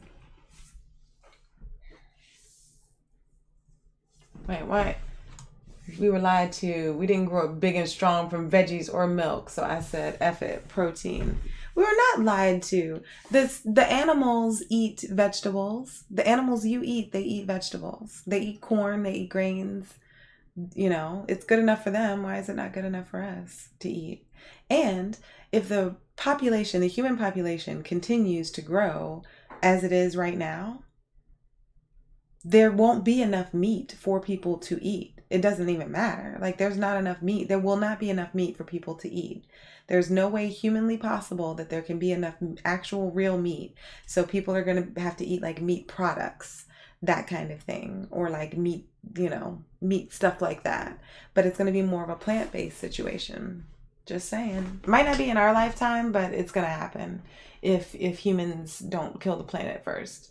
Wait, what? We were lied to. We didn't grow up big and strong from veggies or milk. So I said, F it, protein. We were not lied to. The animals eat vegetables. The animals you eat, they eat vegetables. They eat corn, they eat grains. You know, it's good enough for them. Why is it not good enough for us to eat? And if the population, the human population, continues to grow as it is right now, there won't be enough meat for people to eat. It doesn't even matter. Like, there's not enough meat. There will not be enough meat for people to eat. There's no way humanly possible that there can be enough actual real meat. So people are going to have to eat like meat products, that kind of thing, or like meat, you know, meat stuff like that. But it's going to be more of a plant-based situation. Just saying. Might not be in our lifetime, but it's going to happen if humans don't kill the planet first.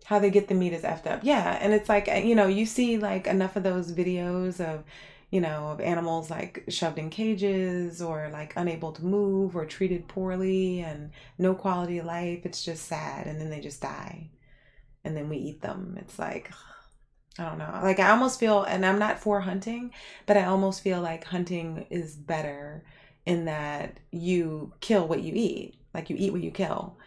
How they get the meat is effed up. Yeah. And it's like, you know, you see like enough of those videos of, you know, of animals like shoved in cages or like unable to move or treated poorly and no quality of life. It's just sad. And then they just die. And then we eat them. It's like, I don't know. Like, I almost feel, and I'm not for hunting, but I almost feel like hunting is better in that you kill what you eat. Like, you eat what you kill.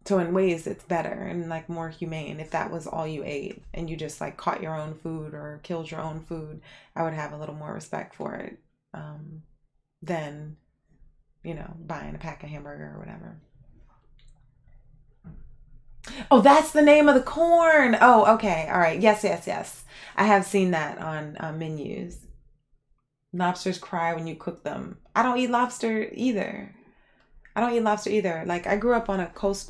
So in ways it's better and like more humane. If that was all you ate and you just like caught your own food or killed your own food, I would have a little more respect for it than, you know, buying a pack of hamburger or whatever. Oh, that's the name of the corn. Oh, okay. All right. Yes, yes, yes. I have seen that on menus. Lobsters cry when you cook them. I don't eat lobster either. Like, I grew up on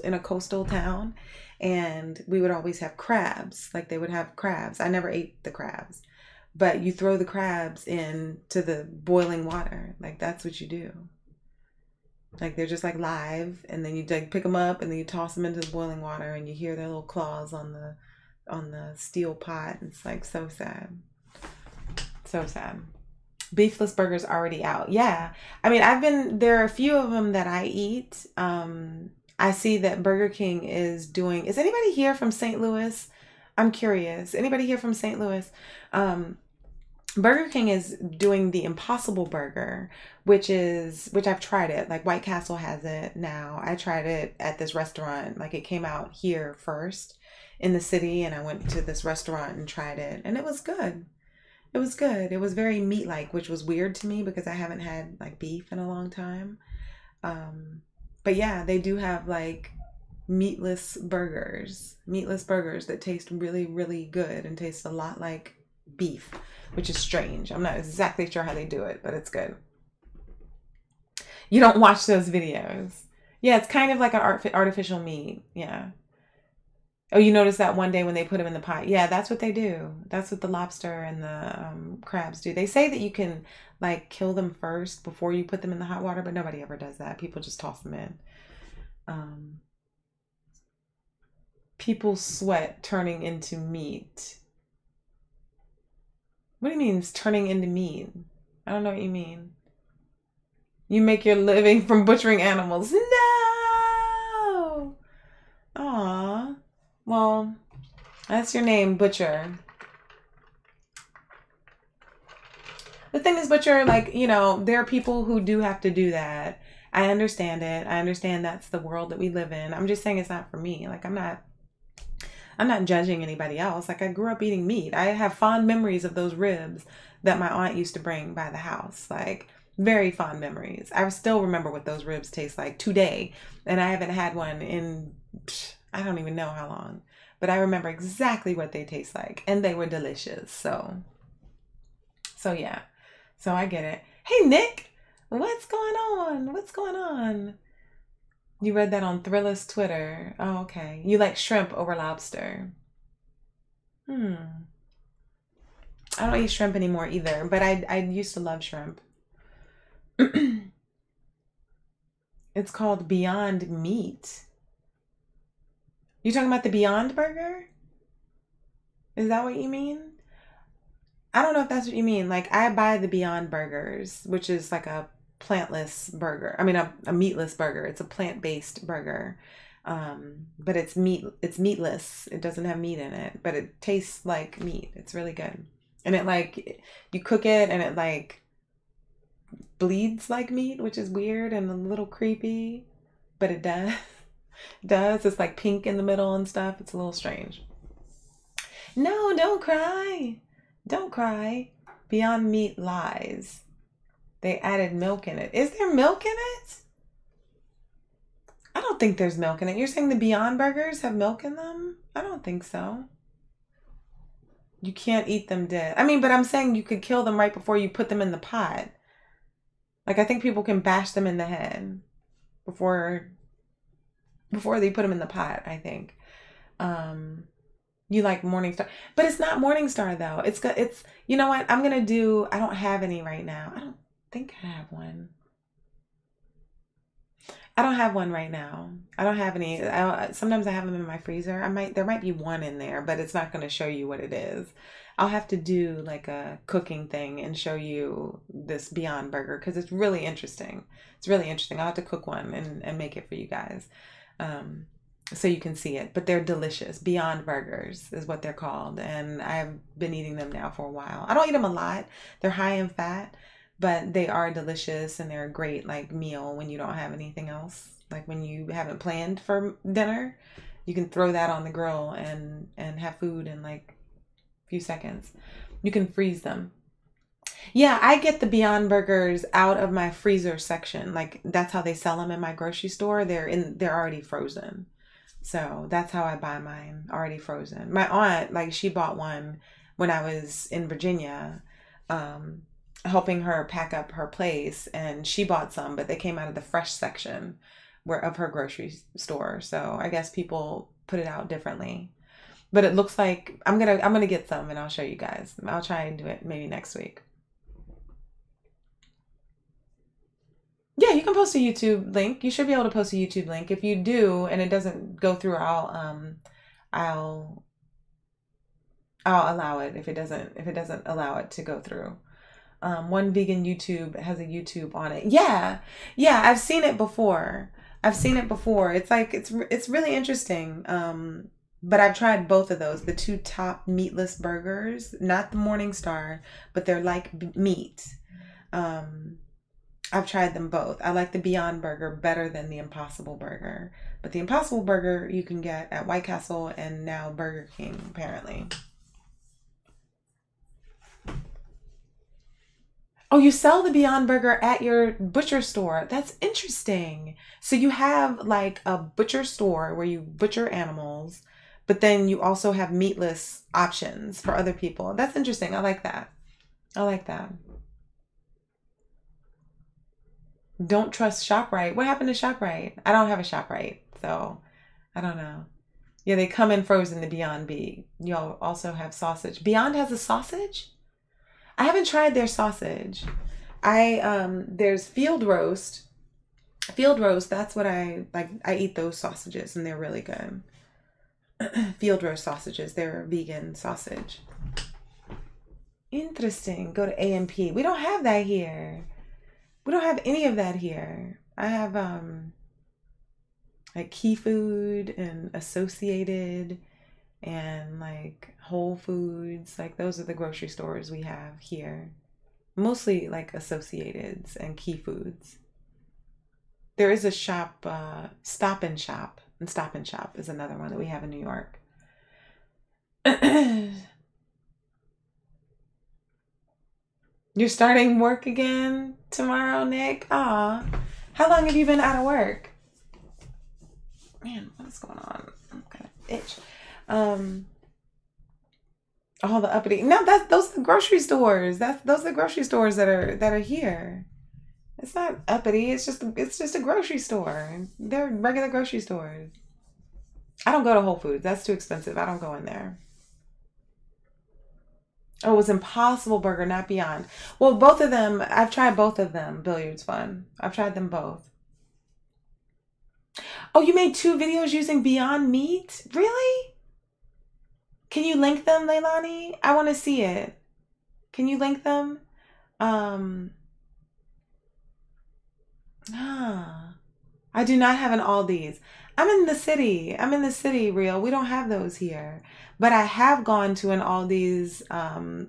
in a coastal town, and we would always have crabs. Like, they would have crabs. I never ate the crabs, but you throw the crabs into the boiling water. Like, that's what you do. Like, they're just like live, and then you like pick them up and then you toss them into the boiling water and you hear their little claws on the steel pot. It's like so sad. So sad. Beefless burgers already out. Yeah. I mean, there are a few of them that I eat. I see that Burger King is anybody here from St. Louis? I'm curious. Anybody here from St. Louis? Burger King is doing the Impossible Burger, which I've tried it. Like, White Castle has it now. I tried it at this restaurant. Like, it came out here first in the city, and I went to this restaurant and tried it, and it was good. It was good. It was very meat-like, which was weird to me because I haven't had like beef in a long time. But yeah, they do have like meatless burgers that taste really, really good and taste a lot like beef, which is strange. I'm not exactly sure how they do it, but it's good. You don't watch those videos. Yeah, it's kind of like an artificial meat. Yeah. Oh, you noticed that one day when they put them in the pot? Yeah, that's what they do. That's what the lobster and the crabs do. They say that you can like kill them first before you put them in the hot water, but nobody ever does that. People just toss them in. People sweat turning into meat. What do you mean turning into meat? I don't know what you mean. You make your living from butchering animals. No! Aw. Well, that's your name, Butcher. The thing is, Butcher, like, you know, there are people who do have to do that. I understand it. I understand that's the world that we live in. I'm just saying it's not for me. Like, I'm not judging anybody else. Like, I grew up eating meat. I have fond memories of those ribs that my aunt used to bring by the house. Like, very fond memories. I still remember what those ribs taste like today. And I haven't had one in, I don't even know how long. But I remember exactly what they taste like. And they were delicious. So yeah. So I get it. Hey, Nick. What's going on? What's going on? You read that on Thrillist Twitter. Oh, okay. You like shrimp over lobster. I don't eat shrimp anymore either, but I used to love shrimp. It's called Beyond Meat. You talking about the Beyond Burger? Is that what you mean? I don't know if that's what you mean. Like, I buy the Beyond Burgers, which is like a plantless burger. I mean, a meatless burger. It's a plant-based burger. But it's meatless. It doesn't have meat in it, but it tastes like meat. It's really good. And it like, you cook it and it like bleeds like meat, which is weird and a little creepy, but it does. It does. It's like pink in the middle and stuff. It's a little strange. No, don't cry. Don't cry. Beyond Meat lies. They added milk in it. Is there milk in it? I don't think there's milk in it. You're saying the Beyond Burgers have milk in them? I don't think so. You can't eat them dead. I mean, but I'm saying you could kill them right before you put them in the pot. Like, I think people can bash them in the head before they put them in the pot, I think. You like Morningstar, but it's not Morningstar though. It's you know what? I don't have any right now. I don't think I have one. I don't have one right now. I don't have any. Sometimes I have them in my freezer. There might be one in there, but it's not going to show you what it is. I'll have to do like a cooking thing and show you this Beyond Burger because it's really interesting. It's really interesting. I'll have to cook one and make it for you guys. So you can see it, but they're delicious. Beyond Burgers is what they're called. And I've been eating them now for a while. I don't eat them a lot. They're high in fat, but they are delicious and they're a great like meal when you don't have anything else. Like when you haven't planned for dinner, you can throw that on the grill and have food in like a few seconds. You can freeze them. Yeah, I get the Beyond Burgers out of my freezer section. Like that's how they sell them in my grocery store. They're already frozen. So that's how I buy mine, already frozen. My aunt, like she bought one when I was in Virginia, helping her pack up her place, and she bought some, but they came out of the fresh section of her grocery store. So I guess people put it out differently. But it looks like I'm gonna get some and I'll show you guys. I'll try and do it maybe next week. Yeah, you can post a YouTube link. You should be able to post a YouTube link. If you do and it doesn't go through, I'll allow it if it doesn't allow it to go through. One Vegan YouTube has a YouTube on it. Yeah, I've seen it before. It's like it's really interesting. But I've tried both of those, the two top meatless burgers, not the Morningstar, but they're like meat. I've tried them both. I like the Beyond Burger better than the Impossible Burger. But the Impossible Burger you can get at White Castle and now Burger King, apparently. Oh, you sell the Beyond Burger at your butcher store. That's interesting. So you have like a butcher store where you butcher animals, but then you also have meatless options for other people. That's interesting. I like that. Don't trust ShopRite. What happened to ShopRite? I don't have a ShopRite, so I don't know. Yeah, they come in frozen, the Beyond Meat. Y'all also have sausage. Beyond has a sausage? I haven't tried their sausage. There's Field Roast. Field Roast, that's what I like. I eat those sausages and they're really good. Field Roast sausages, they're vegan sausage. Interesting. Go to A&P. We don't have that here. We don't have any of that here. I have like Key Food and Associated and like Whole Foods. Like those are the grocery stores we have here. Mostly like Associateds and Key Foods. There is a shop, Stop and Shop. And Stop and Shop is another one that we have in New York. You're starting work again tomorrow, Nick? Aw. How long have you been out of work? Man, what is going on? I'm kind of itch. All the uppity. No, those are the grocery stores. Those are the grocery stores that are here. It's not uppity. It's just a grocery store. They're regular grocery stores. I don't go to Whole Foods. That's too expensive. I don't go in there. Oh, it was Impossible Burger, not Beyond. Well, both of them, I've tried both of them. Billiards Fun. I've tried them both. Oh, you made 2 videos using Beyond Meat? Really? Can you link them, Leilani? I want to see it. Can you link them? I do not have an Aldi's. I'm in the city. I'm in the city, Real. We don't have those here. But I have gone to an Aldi's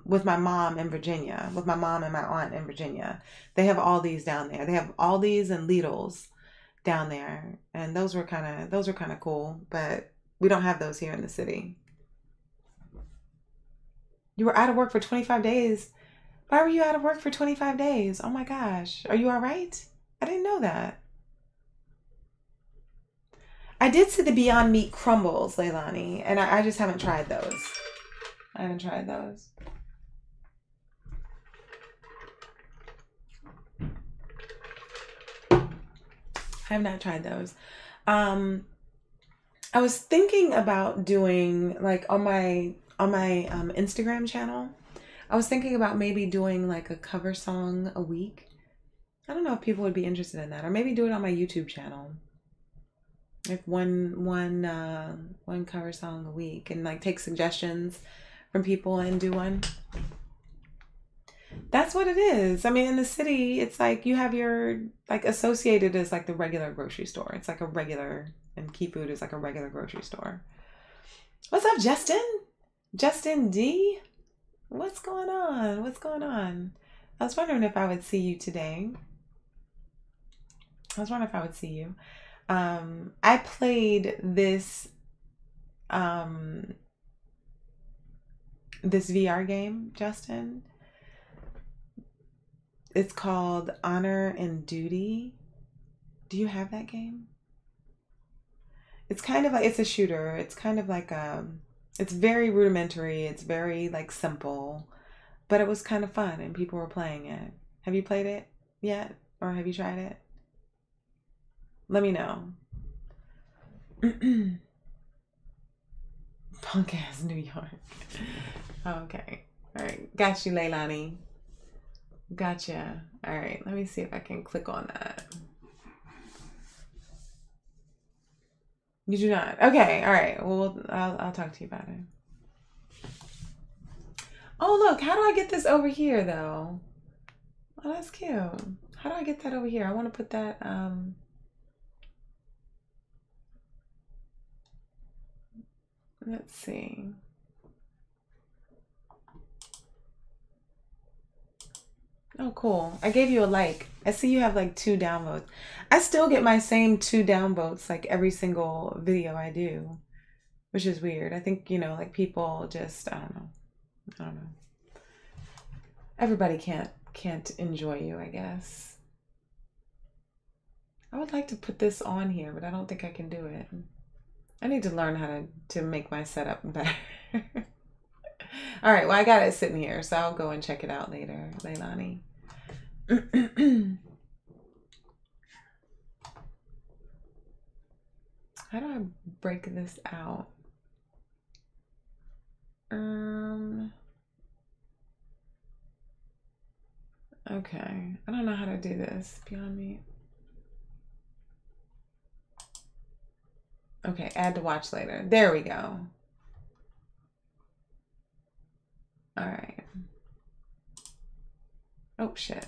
with my mom in Virginia, with my mom and my aunt in Virginia. They have Aldi's down there. They have Aldi's and Lidl's down there. And those were kind of cool, but we don't have those here in the city. You were out of work for 25 days. Why were you out of work for 25 days? Oh my gosh. Are you all right? I didn't know that. I did see the Beyond Meat crumbles, Leilani, and I just haven't tried those. I haven't tried those. I have not tried those. I was thinking about doing, like, on my Instagram channel, I was thinking about maybe doing like a cover song a week. I don't know if people would be interested in that, or maybe do it on my YouTube channel. Like one cover song a week, and like take suggestions from people and do one. That's what it is. I mean, in the city, it's like you have your, like, associated as like the regular grocery store. It's like a regular, and Key Food is like a regular grocery store. What's up, Justin? Justin D? What's going on? What's going on? I was wondering if I would see you today. I played this this VR game, Justin. It's called Honor and Duty. Do you have that game? It's kind of like, it's a shooter. It's kind of like it's very rudimentary. It's very like simple, but it was kind of fun and people were playing it. Have you played it yet? Or have you tried it? Let me know. Punk ass New York. Okay. All right. Got you, Leilani. Gotcha. All right. Let me see if I can click on that. You do not. Okay. All right. Well, I'll talk to you about it. Oh, look. How do I get this over here, though? Oh, that's cute. How do I get that over here? I want to put that, let's see. Oh, cool. I gave you a like. I see you have like 2 downvotes. I still get my same 2 downvotes like every single video I do, which is weird. I think, you know, like people just, I don't know. Everybody can't enjoy you, I guess. I would like to put this on here, but I don't think I can do it. I need to learn how to make my setup better. All right, well, I got it sitting here, so I'll go and check it out later, Leilani. How do I break this out? Okay, I don't know how to do this. Beyond me. Okay, add to watch later. There we go. All right. Oh, shit.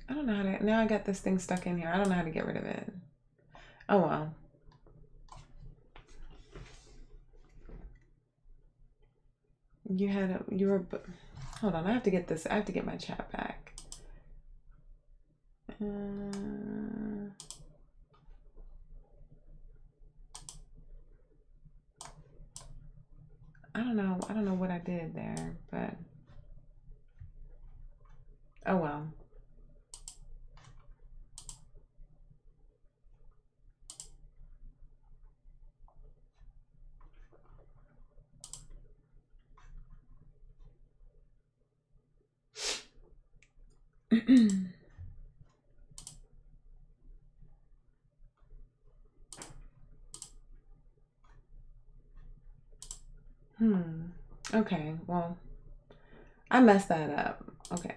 I don't know how to, now I got this thing stuck in here. I don't know how to get rid of it. Oh, well. Hold on, I have to get this, I have to get my chat back. I don't know what I did there, but oh well. Okay, well, I messed that up. Okay.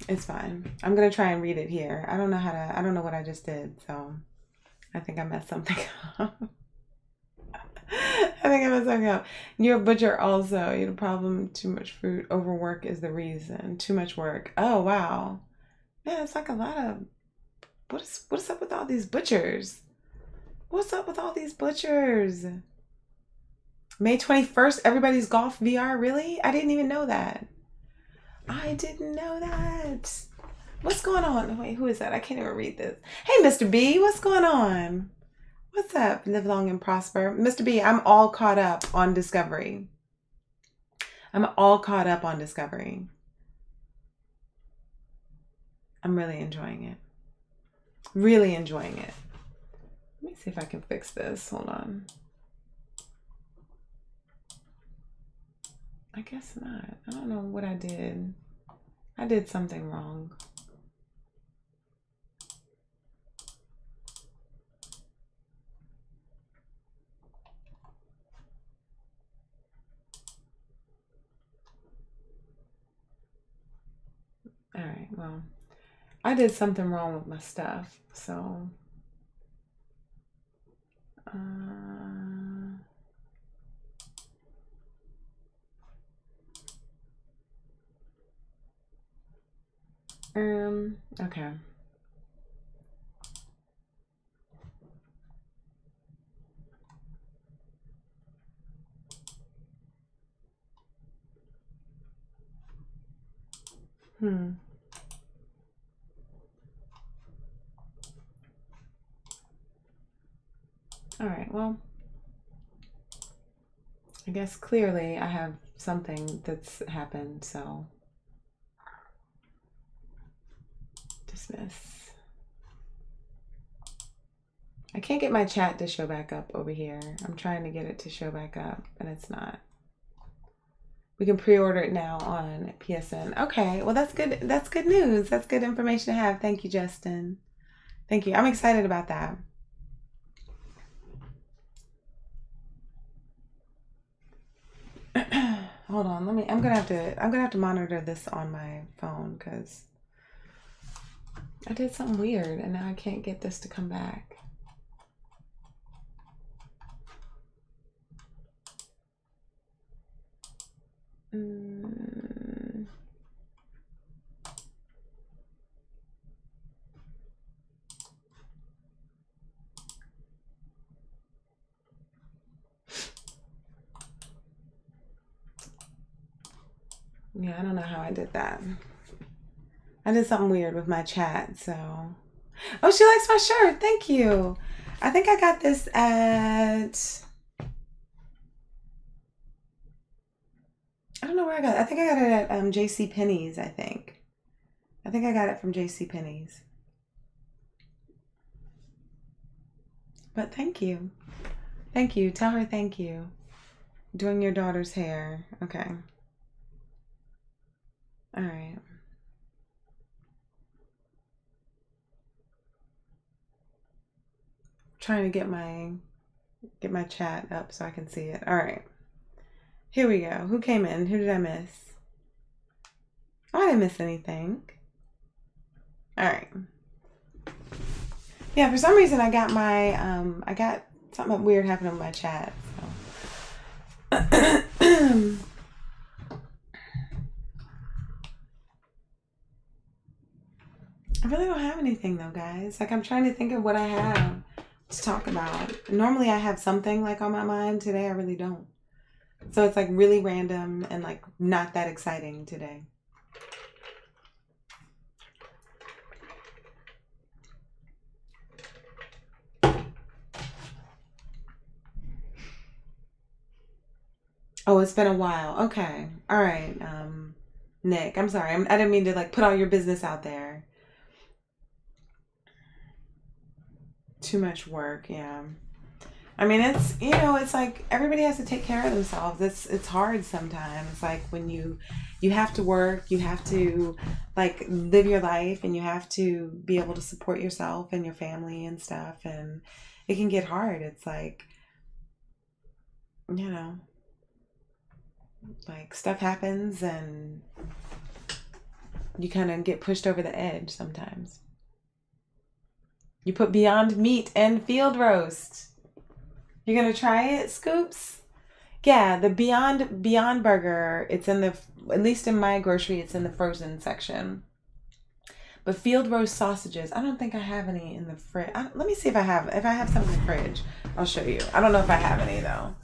It's fine. I'm gonna try and read it here. I don't know what I just did, so I think I messed something up. I think I messed something up. You're a butcher also. You had a problem. Too much food. Overwork is the reason. Too much work. Oh, wow. Yeah, it's like a lot of... What's up with all these butchers? What's up with all these butchers? May 21st, everybody's golf VR? Really? I didn't even know that. I didn't know that. What's going on? Wait, who is that? I can't even read this. Hey, Mr. B, what's going on? What's up? Live long and prosper. Mr. B, I'm all caught up on Discovery. I'm all caught up on Discovery. I'm really enjoying it. Really enjoying it. Let me see if I can fix this. Hold on. I guess not. I don't know what I did. I did something wrong. All right, well, I did something wrong with my stuff, so okay. All right, well, I guess clearly I have something that's happened, so dismiss. I can't get my chat to show back up over here. I'm trying to get it to show back up, and it's not. We can pre-order it now on PSN. Okay, well, that's good. That's good news. That's good information to have. Thank you, Justin. Thank you. I'm excited about that. Hold on. I'm gonna have to monitor this on my phone because I did something weird and now I can't get this to come back. Yeah, I don't know how I did that. I did something weird with my chat, so. Oh, she likes my shirt. Thank you. I think I got this at... I don't know where I got it. I think I got it at JCPenney's, I think. I think I got it from JCPenney's. But thank you. Thank you. Tell her thank you. Doing your daughter's hair. Okay. All right. Trying to get my chat up so I can see it. All right. Here we go. Who came in? Who did I miss? Oh, I didn't miss anything. All right. Yeah, for some reason I got something weird happening with my chat. So. I really don't have anything though, guys. Like, I'm trying to think of what I have to talk about. Normally I have something like on my mind. Today I really don't. So it's like really random and like not that exciting today. Oh, it's been a while. Okay. All right. Nick, I'm sorry. I didn't mean to like put all your business out there. Too much work. Yeah. I mean, it's, you know, it's like everybody has to take care of themselves. It's hard sometimes. It's like when you have to work, you have to like live your life and you have to be able to support yourself and your family and stuff. And it can get hard. It's like, you know, like stuff happens and you kind of get pushed over the edge sometimes. You put Beyond Meat and Field Roast. You're going to try it, Scoops? Yeah, the Beyond Burger, it's in the, at least in my grocery, it's in the frozen section. But Field Roast sausages, I don't think I have any in the fridge. Let me see if I have some in the fridge. I'll show you. I don't know if I have any though.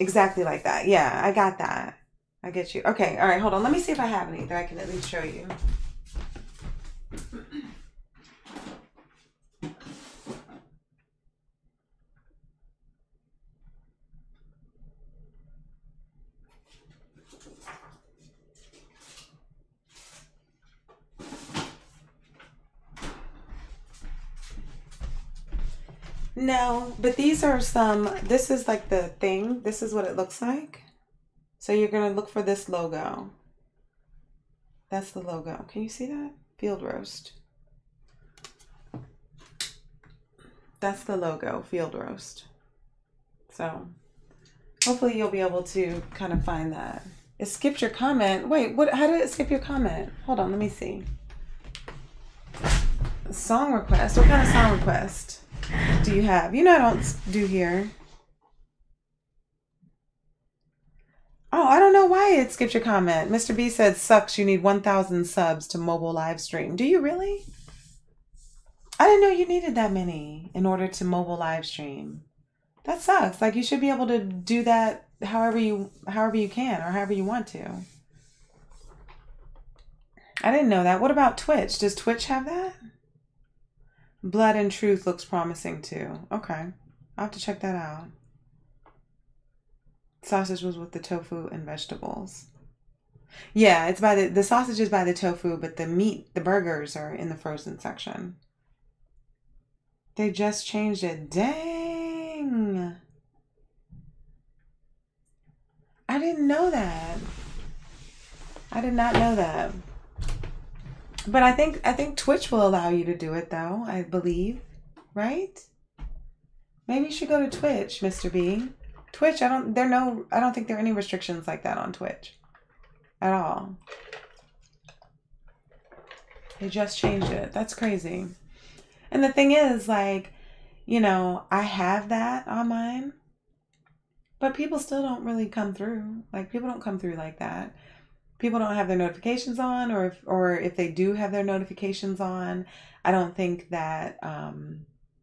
Exactly like that. Yeah, I got that. I get you. Okay, all right, hold on. Let me see if I have any that I can at least show you. No, but these are some, this is like the thing. This is what it looks like. So you're going to look for this logo. That's the logo. Can you see that? Field Roast. That's the logo, Field Roast. So hopefully you'll be able to kind of find that. It skipped your comment. Wait, what? How did it skip your comment? Hold on, let me see. Song request. What kind of song request do you have? You know I don't do here. Oh, I don't know why it skipped your comment. Mr. B said, sucks, you need 1,000 subs to mobile live stream. Do you really? I didn't know you needed that many in order to mobile live stream. That sucks. Like, you should be able to do that however you can or however you want to. I didn't know that. What about Twitch? Does Twitch have that? Blood and Truth looks promising too. Okay. I'll have to check that out. Sausage was with the tofu and vegetables. Yeah, it's by the sausage is by the tofu, but the meat, the burgers are in the frozen section. They just changed it. Dang. I didn't know that. I did not know that. But I think Twitch will allow you to do it though, I believe. Right? Maybe you should go to Twitch, Mr. B. Twitch, I don't think there are any restrictions like that on Twitch. At all. They just changed it. That's crazy. And the thing is, like, you know, I have that on mine, but people still don't really come through. Like, people don't come through like that. People don't have their notifications on, or if they do have their notifications on, I don't think that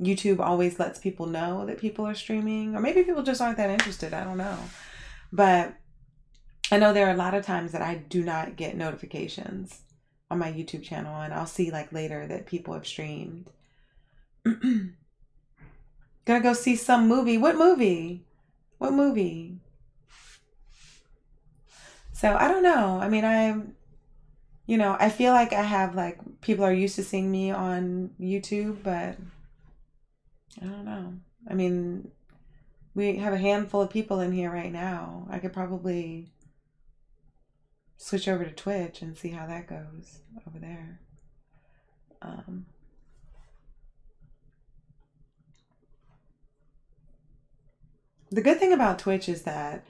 YouTube always lets people know that people are streaming, or maybe people just aren't that interested. I don't know. But I know there are a lot of times that I do not get notifications on my YouTube channel, and I'll see like later that people have streamed. Gonna go see some movie. What movie? What movie? So I don't know. I mean, I feel like I have like, people are used to seeing me on YouTube, but I don't know. I mean, we have a handful of people in here right now. I could probably switch over to Twitch and see how that goes over there. The good thing about Twitch is that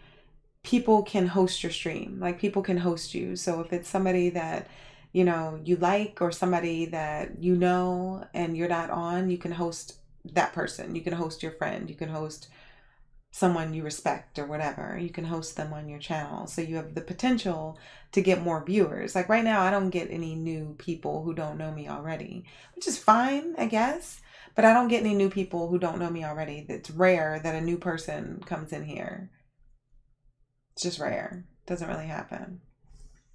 people can host your stream. Like, people can host you. So if it's somebody that, you know, you like, or somebody that you know and you're not on, you can host that person. You can host your friend. You can host someone you respect or whatever. You can host them on your channel. So you have the potential to get more viewers. Like right now, I don't get any new people who don't know me already, which is fine, I guess. But I don't get any new people who don't know me already. It's rare that a new person comes in here. It's just rare. Doesn't really happen.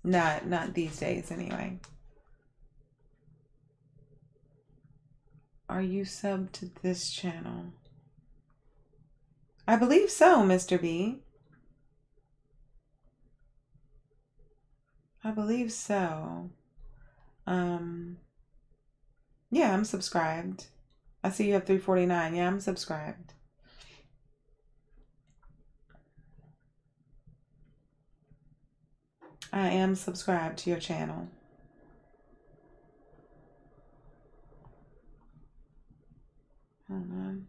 Not these days anyway. Are you subbed to this channel? I believe so, Mr. B. I believe so. Yeah, I'm subscribed. I see you have 349. Yeah, I'm subscribed. I am subscribed to your channel. Hold on.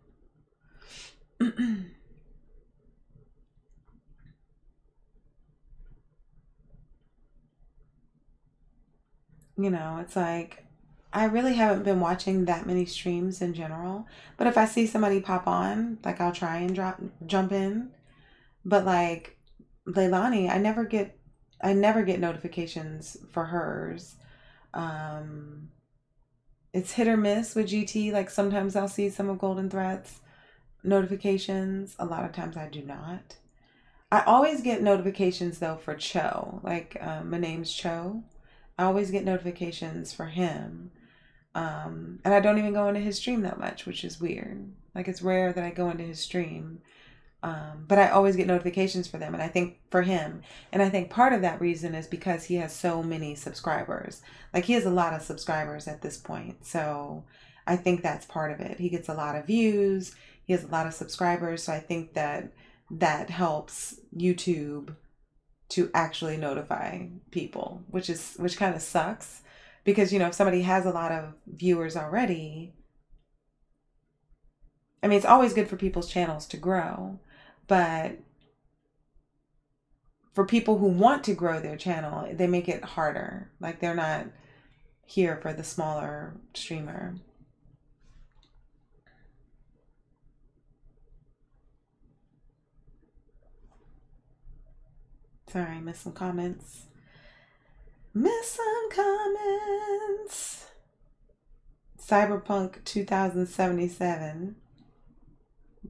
You know, it's like, I really haven't been watching that many streams in general. But if I see somebody pop on, like I'll try and jump in. But like Leilani, I never get notifications for hers. It's hit or miss with GT. Like sometimes I'll see some of Golden Threats notifications. A lot of times I do not. I always get notifications though for Cho. Like my name's Cho. I always get notifications for him. And I don't even go into his stream that much, which is weird. Like it's rare that I go into his stream. But I always get notifications for them, and I think for him. And I think part of that reason is because he has so many subscribers. Like he has a lot of subscribers at this point. So I think that's part of it. He gets a lot of views. He has a lot of subscribers. So I think that helps YouTube to actually notify people, which kind of sucks because, you know, if somebody has a lot of viewers already, I mean, it's always good for people's channels to grow, but for people who want to grow their channel, they make it harder. Like they're not here for the smaller streamer. Sorry, I missed some comments. Cyberpunk 2077.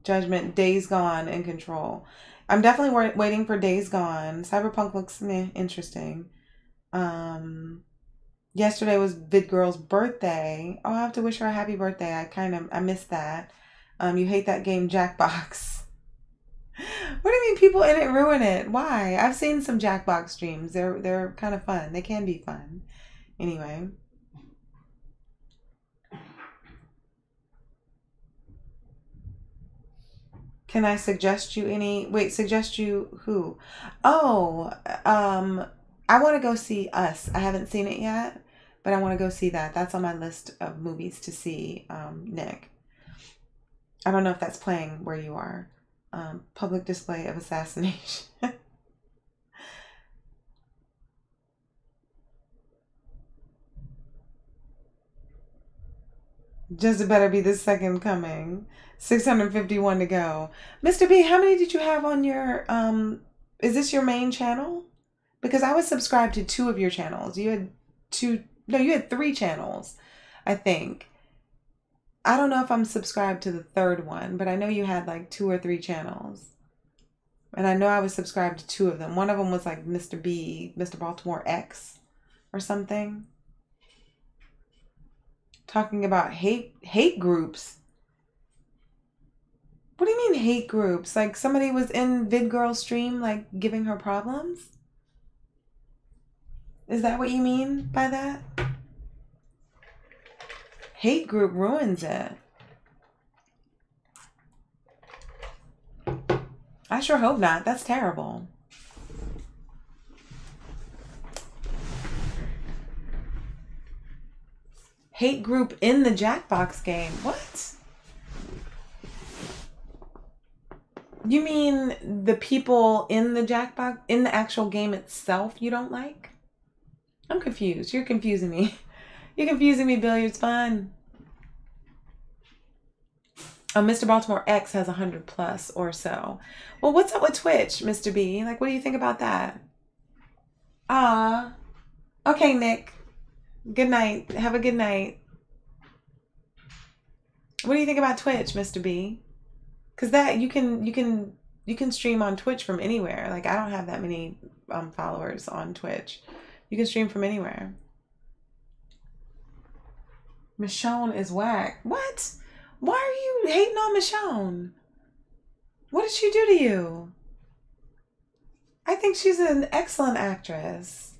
Judgment, Days Gone, and Control. I'm definitely waiting for Days Gone. Cyberpunk looks interesting. Yesterday was VidGirl's birthday. Oh, I have to wish her a happy birthday. I missed that. You hate that game, Jackbox. What do you mean people in it ruin it? Why? I've seen some Jackbox streams. They're kind of fun. They can be fun. Anyway. Can I suggest you any? Wait, suggest you who? Oh, I want to go see Us. I haven't seen it yet, but I want to go see that. That's on my list of movies to see, Nick. I don't know if that's playing where you are. Public display of assassination. Just it better be the second coming. 651 to go. Mr. B, how many did you have on your, is this your main channel? Because I was subscribed to 2 of your channels. You had you had 3 channels, I think. I don't know if I'm subscribed to the 3rd one, but I know you had like 2 or 3 channels. And I know I was subscribed to 2 of them. One of them was like Mr. B, Mr. Baltimore X or something. Talking about hate groups. What do you mean hate groups? Like somebody was in VidGirl's stream like giving her problems? Is that what you mean by that? Hate group ruins it. I sure hope not. That's terrible. Hate group in the Jackbox game. What? You mean the people in the Jackbox, in the actual game itself you don't like? I'm confused. You're confusing me. You're confusing me, Billiards Fun. Oh, Mr. Baltimore X has 100+ or so. Well, what's up with Twitch, Mr. B? Like, what do you think about that? Okay, Nick. Good night. Have a good night. What do you think about Twitch, Mr. B? Because that you can stream on Twitch from anywhere. Like I don't have that many followers on Twitch. You can stream from anywhere. Michonne is whack. What? Why are you hating on Michonne? What did she do to you? I think she's an excellent actress.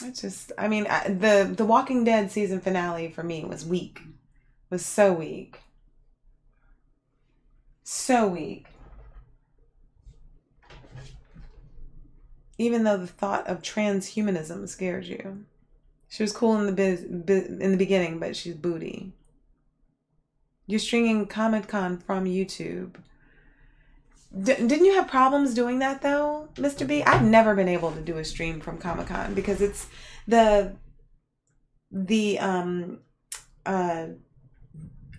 It's just, I mean, the Walking Dead season finale for me was weak. Was so weak. So weak. Even though the thought of transhumanism scares you. She was cool in the beginning, but she's booty. You're streaming Comic-Con from YouTube. Didn't you have problems doing that though, Mr. B? I've never been able to do a stream from Comic-Con because it's the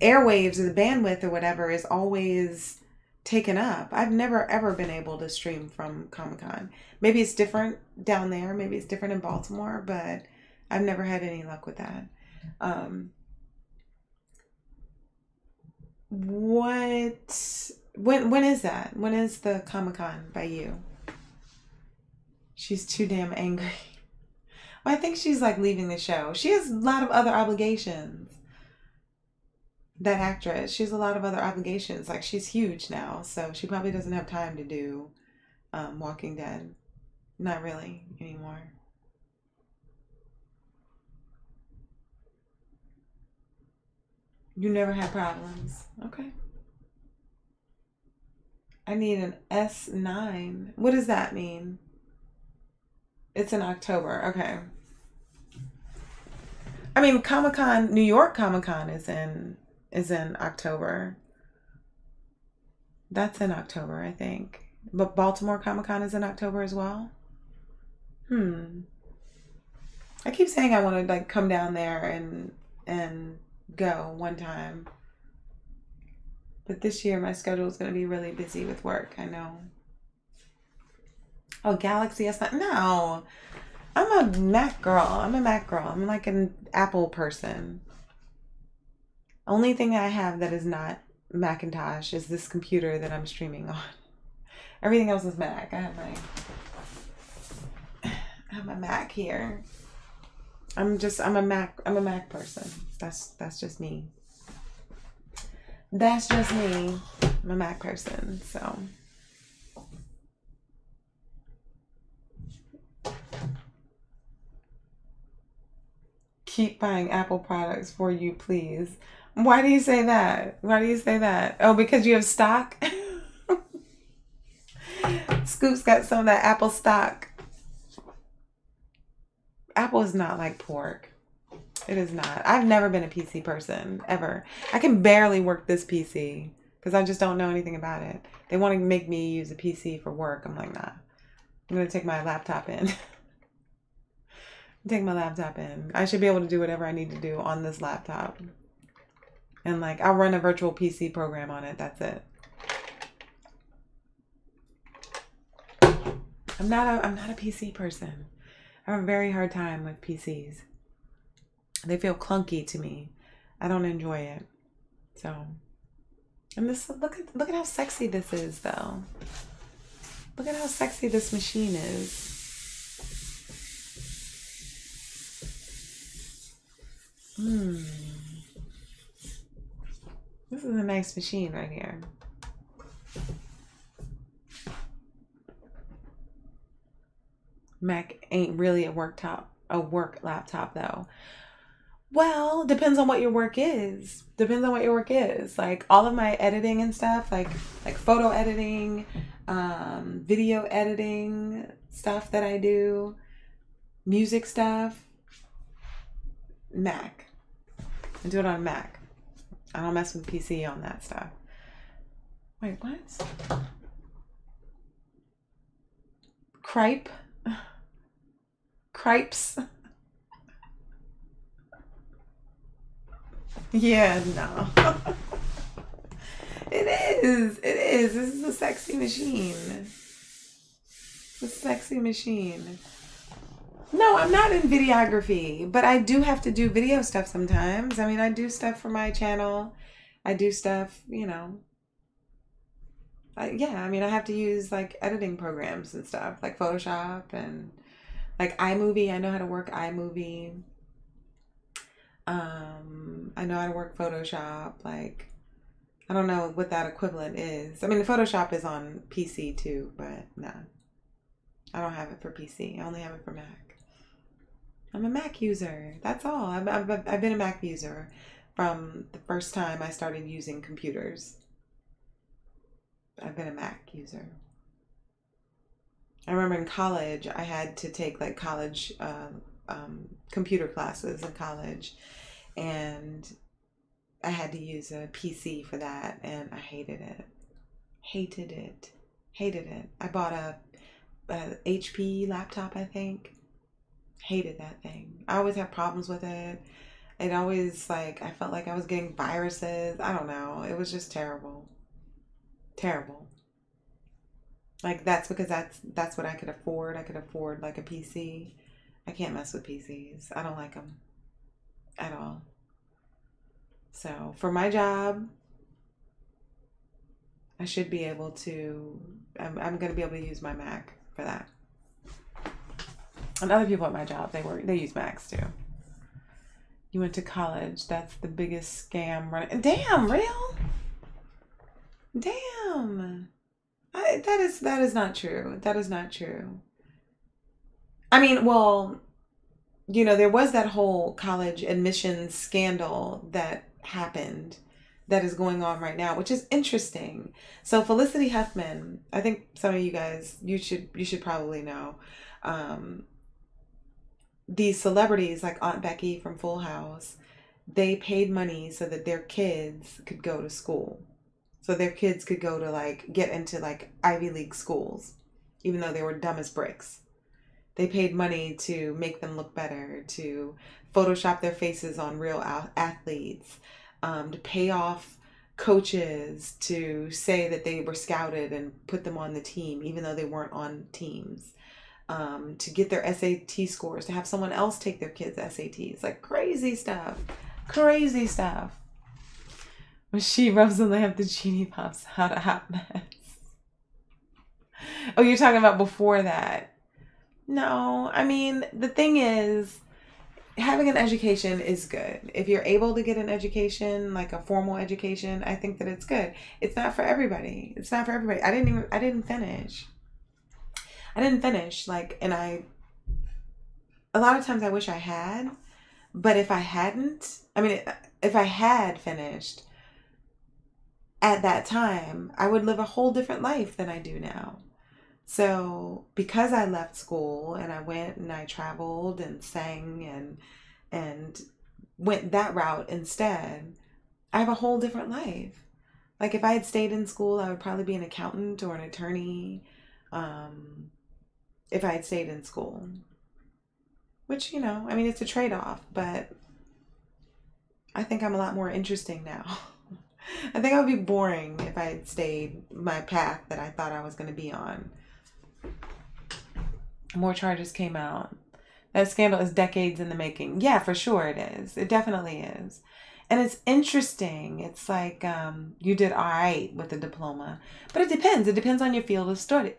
airwaves or the bandwidth or whatever is always taken up. I've never ever been able to stream from Comic-Con. Maybe it's different down there. Maybe it's different in Baltimore, but I've never had any luck with that. When is that? When is the Comic-Con by you? She's too damn angry. Well, I think she's like leaving the show. She has a lot of other obligations. That actress, she has a lot of other obligations. Like, she's huge now, so she probably doesn't have time to do Walking Dead. Not really anymore. You never had problems. Okay. I need an S9. What does that mean? It's in October. Okay. I mean, Comic-Con, New York Comic-Con is in October. That's in October, I think. But Baltimore Comic-Con is in October as well. I keep saying I want to like come down there and go one time. But this year my schedule is going to be really busy with work. I know. Oh, Galaxy S9. No. I'm a Mac girl. I'm like an Apple person. Only thing I have that is not Macintosh is this computer that I'm streaming on. Everything else is Mac. I have my Mac here. I'm a Mac person. That's just me. That's just me. I'm a Mac person, so. Keep buying Apple products for you, please. Why do you say that? Why do you say that? Oh, because you have stock? Scoop's got some of that Apple stock. Apple is not like pork. It is not. I've never been a PC person, ever. I can barely work this PC because I just don't know anything about it. They want to make me use a PC for work. I'm like, nah. I'm going to take my laptop in. Take my laptop in. I should be able to do whatever I need to do on this laptop. And like, I'll run a virtual PC program on it. That's it. I'm not a PC person. I have a very hard time with PCs. They feel clunky to me. I don't enjoy it. So, and this, look at how sexy this is though. Look at how sexy this machine is. This is a nice machine right here. Mac ain't really a work laptop though. Well, depends on what your work is. Depends on what your work is. Like all of my editing and stuff, like photo editing, video editing stuff that I do, music stuff, Mac. I do it on Mac. I don't mess with PC on that stuff. Wait, what? Cripes? Yeah, no. It is. This is a sexy machine. It's a sexy machine. No, I'm not in videography, but I do have to do video stuff sometimes. I mean, I do stuff for my channel. I do stuff, you know. Yeah, I mean, I have to use like editing programs and stuff, like Photoshop and like iMovie. I know how to work iMovie. I know how to work Photoshop. Like, I don't know what that equivalent is. I mean, Photoshop is on PC too, but no, I don't have it for PC. I only have it for Mac. I'm a Mac user. That's all. I've been a Mac user from the first time I started using computers. I've been a Mac user. I remember in college, I had to take like college computer classes in college, and I had to use a PC for that, and I hated it. Hated it. I bought a HP laptop, I think. Hated that thing. I always had problems with it. It always, like, I felt like I was getting viruses. I don't know. It was just terrible. Terrible. Like, that's because that's what I could afford. I could afford, like, a PC. I can't mess with PCs. I don't like them at all. So, for my job, I should be able to, I'm going to be able to use my Mac for that. And other people at my job, they use Macs too. You went to college. That's the biggest scam running. Damn, real? Damn. That is not true. That is not true. I mean, well, you know, there was that whole college admissions scandal that happened that is going on right now, which is interesting. So Felicity Huffman, I think some of you guys, you should probably know. These celebrities like Aunt Becky from Full House, they paid money so that their kids could go to school. So their kids could go to, like, get into, like, Ivy League schools, even though they were dumb as bricks. They paid money to make them look better, to Photoshop their faces on real athletes, to pay off coaches to say that they were scouted and put them on the team, even though they weren't on teams. To get their SAT scores, to have someone else take their kids' SATs. Like, crazy stuff. Crazy stuff. When she rubs the lamp, the genie pops out a hot mess. Oh, you're talking about before that. No, I mean, the thing is, having an education is good. If you're able to get an education, like a formal education, I think that it's good. It's not for everybody. It's not for everybody. I didn't finish. Like, and a lot of times I wish I had, but if I hadn't, if I had finished at that time, I would live a whole different life than I do now. So because I left school and I went and I traveled and sang and went that route instead, I have a whole different life. Like, if I had stayed in school, I would probably be an accountant or an attorney. If I had stayed in school, which, you know, I mean, it's a trade-off, but I think I'm a lot more interesting now. I think I would be boring if I had stayed my path that I thought I was going to be on. More charges came out. That scandal is decades in the making. Yeah, for sure it is. It definitely is. And it's interesting. It's like, you did all right with the diploma, but it depends. It depends on your field of study.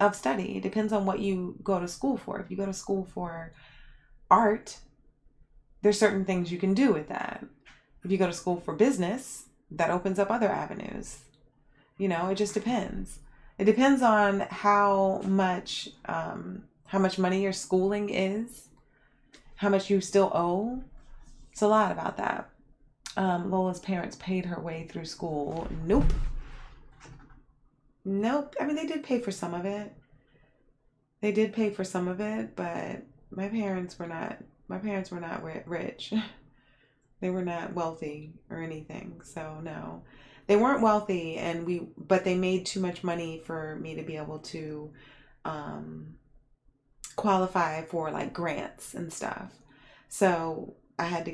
It depends on what you go to school for. If you go to school for art, there's certain things you can do with that. If you go to school for business, that opens up other avenues. You know, it just depends. It depends on how much money your schooling is, how much you still owe. It's a lot about that. Lola's parents paid her way through school. Nope. I mean, they did pay for some of it. But my parents were not rich. They were not wealthy or anything. So no, they weren't wealthy, but they made too much money for me to be able to qualify for, like, grants and stuff. So I had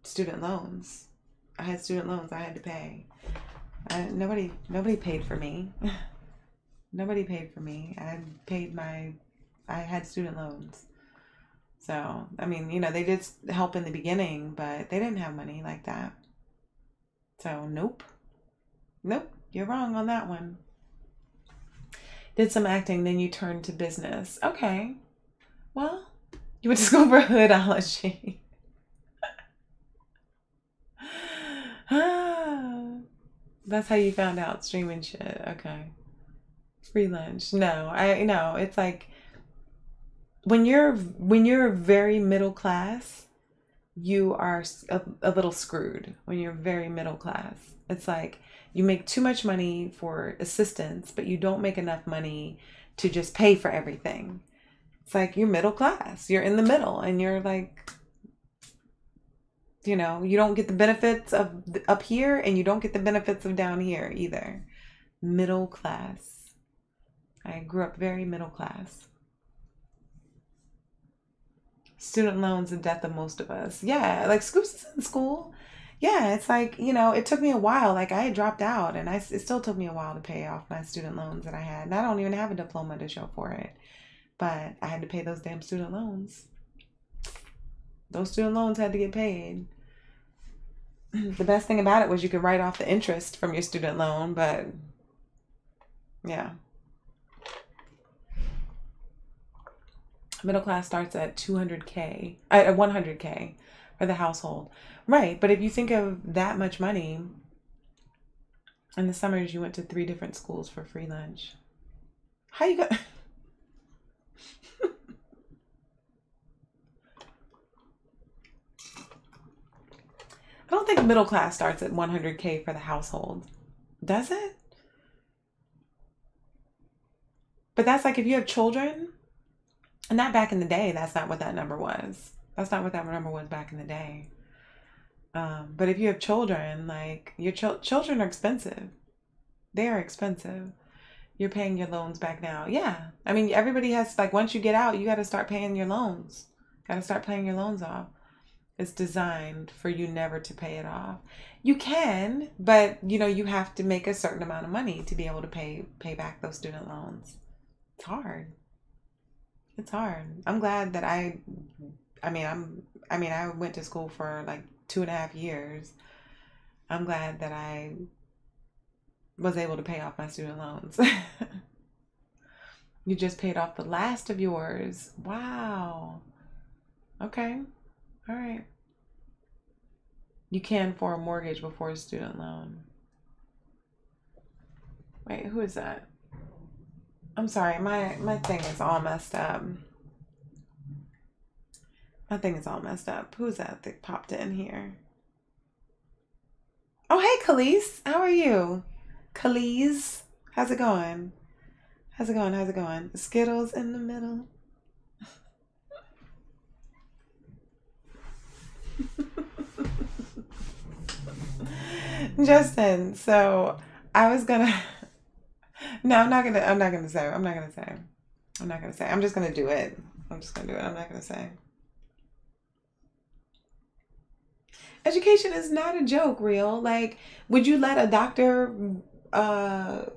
student I had to pay. Nobody paid for me. Nobody paid for me. I had student loans. So, I mean, you know, they did help in the beginning, but they didn't have money like that. So, nope, you're wrong on that one. Did some acting, then you turned to business. Okay. Well, you went to school for hoodology. That's how you found out streaming shit. Okay. Free lunch. No, it's like, when you're very middle class, you are a little screwed. When you're very middle class, it's like you make too much money for assistance, but you don't make enough money to just pay for everything. It's like you're middle class. You're in the middle, and you're like, you know, you don't get the benefits of up here, and you don't get the benefits of down here either. Middle class. I grew up very middle class. Student loans, the death of most of us. Yeah, like Scoops is in school. Yeah, it's like, you know, it took me a while. Like I had dropped out and it still took me a while to pay off my student loans that I had. And I don't even have a diploma to show for it. But I had to pay those damn student loans. Those student loans had to get paid. The best thing about it was you could write off the interest from your student loan, but yeah. Middle class starts at 200K, at 100K for the household. Right, but if you think of that much money, in the summers you went to 3 different schools for free lunch. How you got... I don't think middle class starts at 100K for the household. Does it? But that's like if you have children, and not back in the day, that's not what that number was. That's not what that number was back in the day. But if you have children, like your children are expensive. They are expensive. You're paying your loans back now. Yeah. I mean, everybody has, like, once you get out, you got to start paying your loans. Got to start paying your loans off. It's designed for you never to pay it off. You can, but you know, you have to make a certain amount of money to be able to pay back those student loans. It's hard. It's hard. I'm glad that I went to school for like 2.5 years. I'm glad that I was able to pay off my student loans. You just paid off the last of yours. Wow. Okay. All right. You can for a mortgage before a student loan. Wait, who is that? I'm sorry, my thing is all messed up. My thing is all messed up. Who's that popped in here? Oh, hey, Khalees. How are you? Khalees. How's it going? How's it going? How's it going? Skittles in the middle. Justin, so I was gonna... No, I'm not gonna say. I'm just gonna do it. I'm not gonna say. Education is not a joke, real. Like, would you let a doctor operate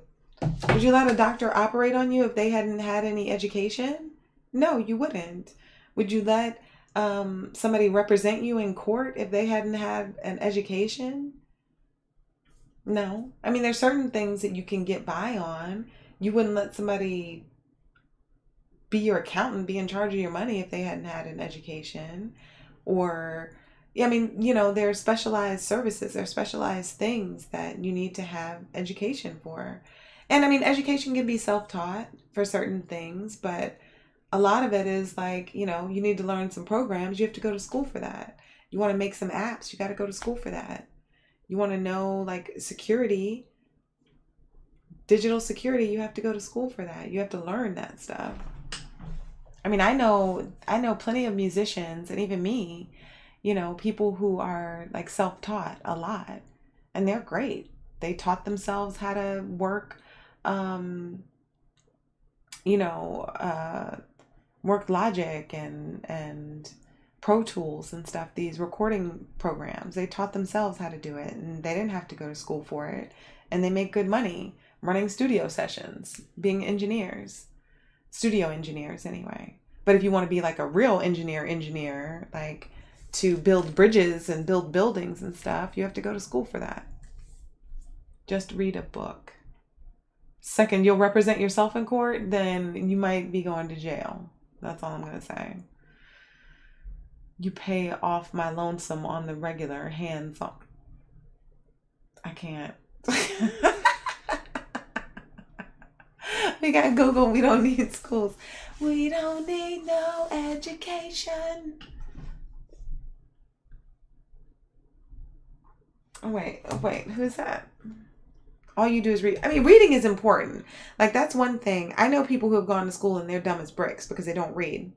on you if they hadn't had any education? No, you wouldn't. Would you let somebody represent you in court if they hadn't had an education? No. I mean, there's certain things that you can get by on. You wouldn't let somebody be your accountant, be in charge of your money if they hadn't had an education. Or, I mean, you know, there's specialized services, there's specialized things that you need to have education for. And I mean, education can be self-taught for certain things, but a lot of it is like, you know, you need to learn some programs, you have to go to school for that. You want to make some apps, you got to go to school for that. You want to know, like, security, digital security, you have to go to school for that. You have to learn that stuff. I mean, I know plenty of musicians, and even me, you know, people who are like self-taught a lot, and they're great. They taught themselves how to work, work Logic and Pro Tools and stuff, these recording programs. They taught themselves how to do it, and they didn't have to go to school for it. And they make good money running studio sessions, being engineers, studio engineers anyway. But if you want to be like a real engineer, like to build bridges and build buildings and stuff, you have to go to school for that. Just read a book. Second, you'll represent yourself in court, then you might be going to jail. That's all I'm going to say. You pay off my lonesome on the regular, hands on. I can't. We got Google. We don't need schools. We don't need no education. Oh, wait. Who's that? All you do is read. I mean, reading is important. Like, that's one thing. I know people who have gone to school and they're dumb as bricks because they don't read.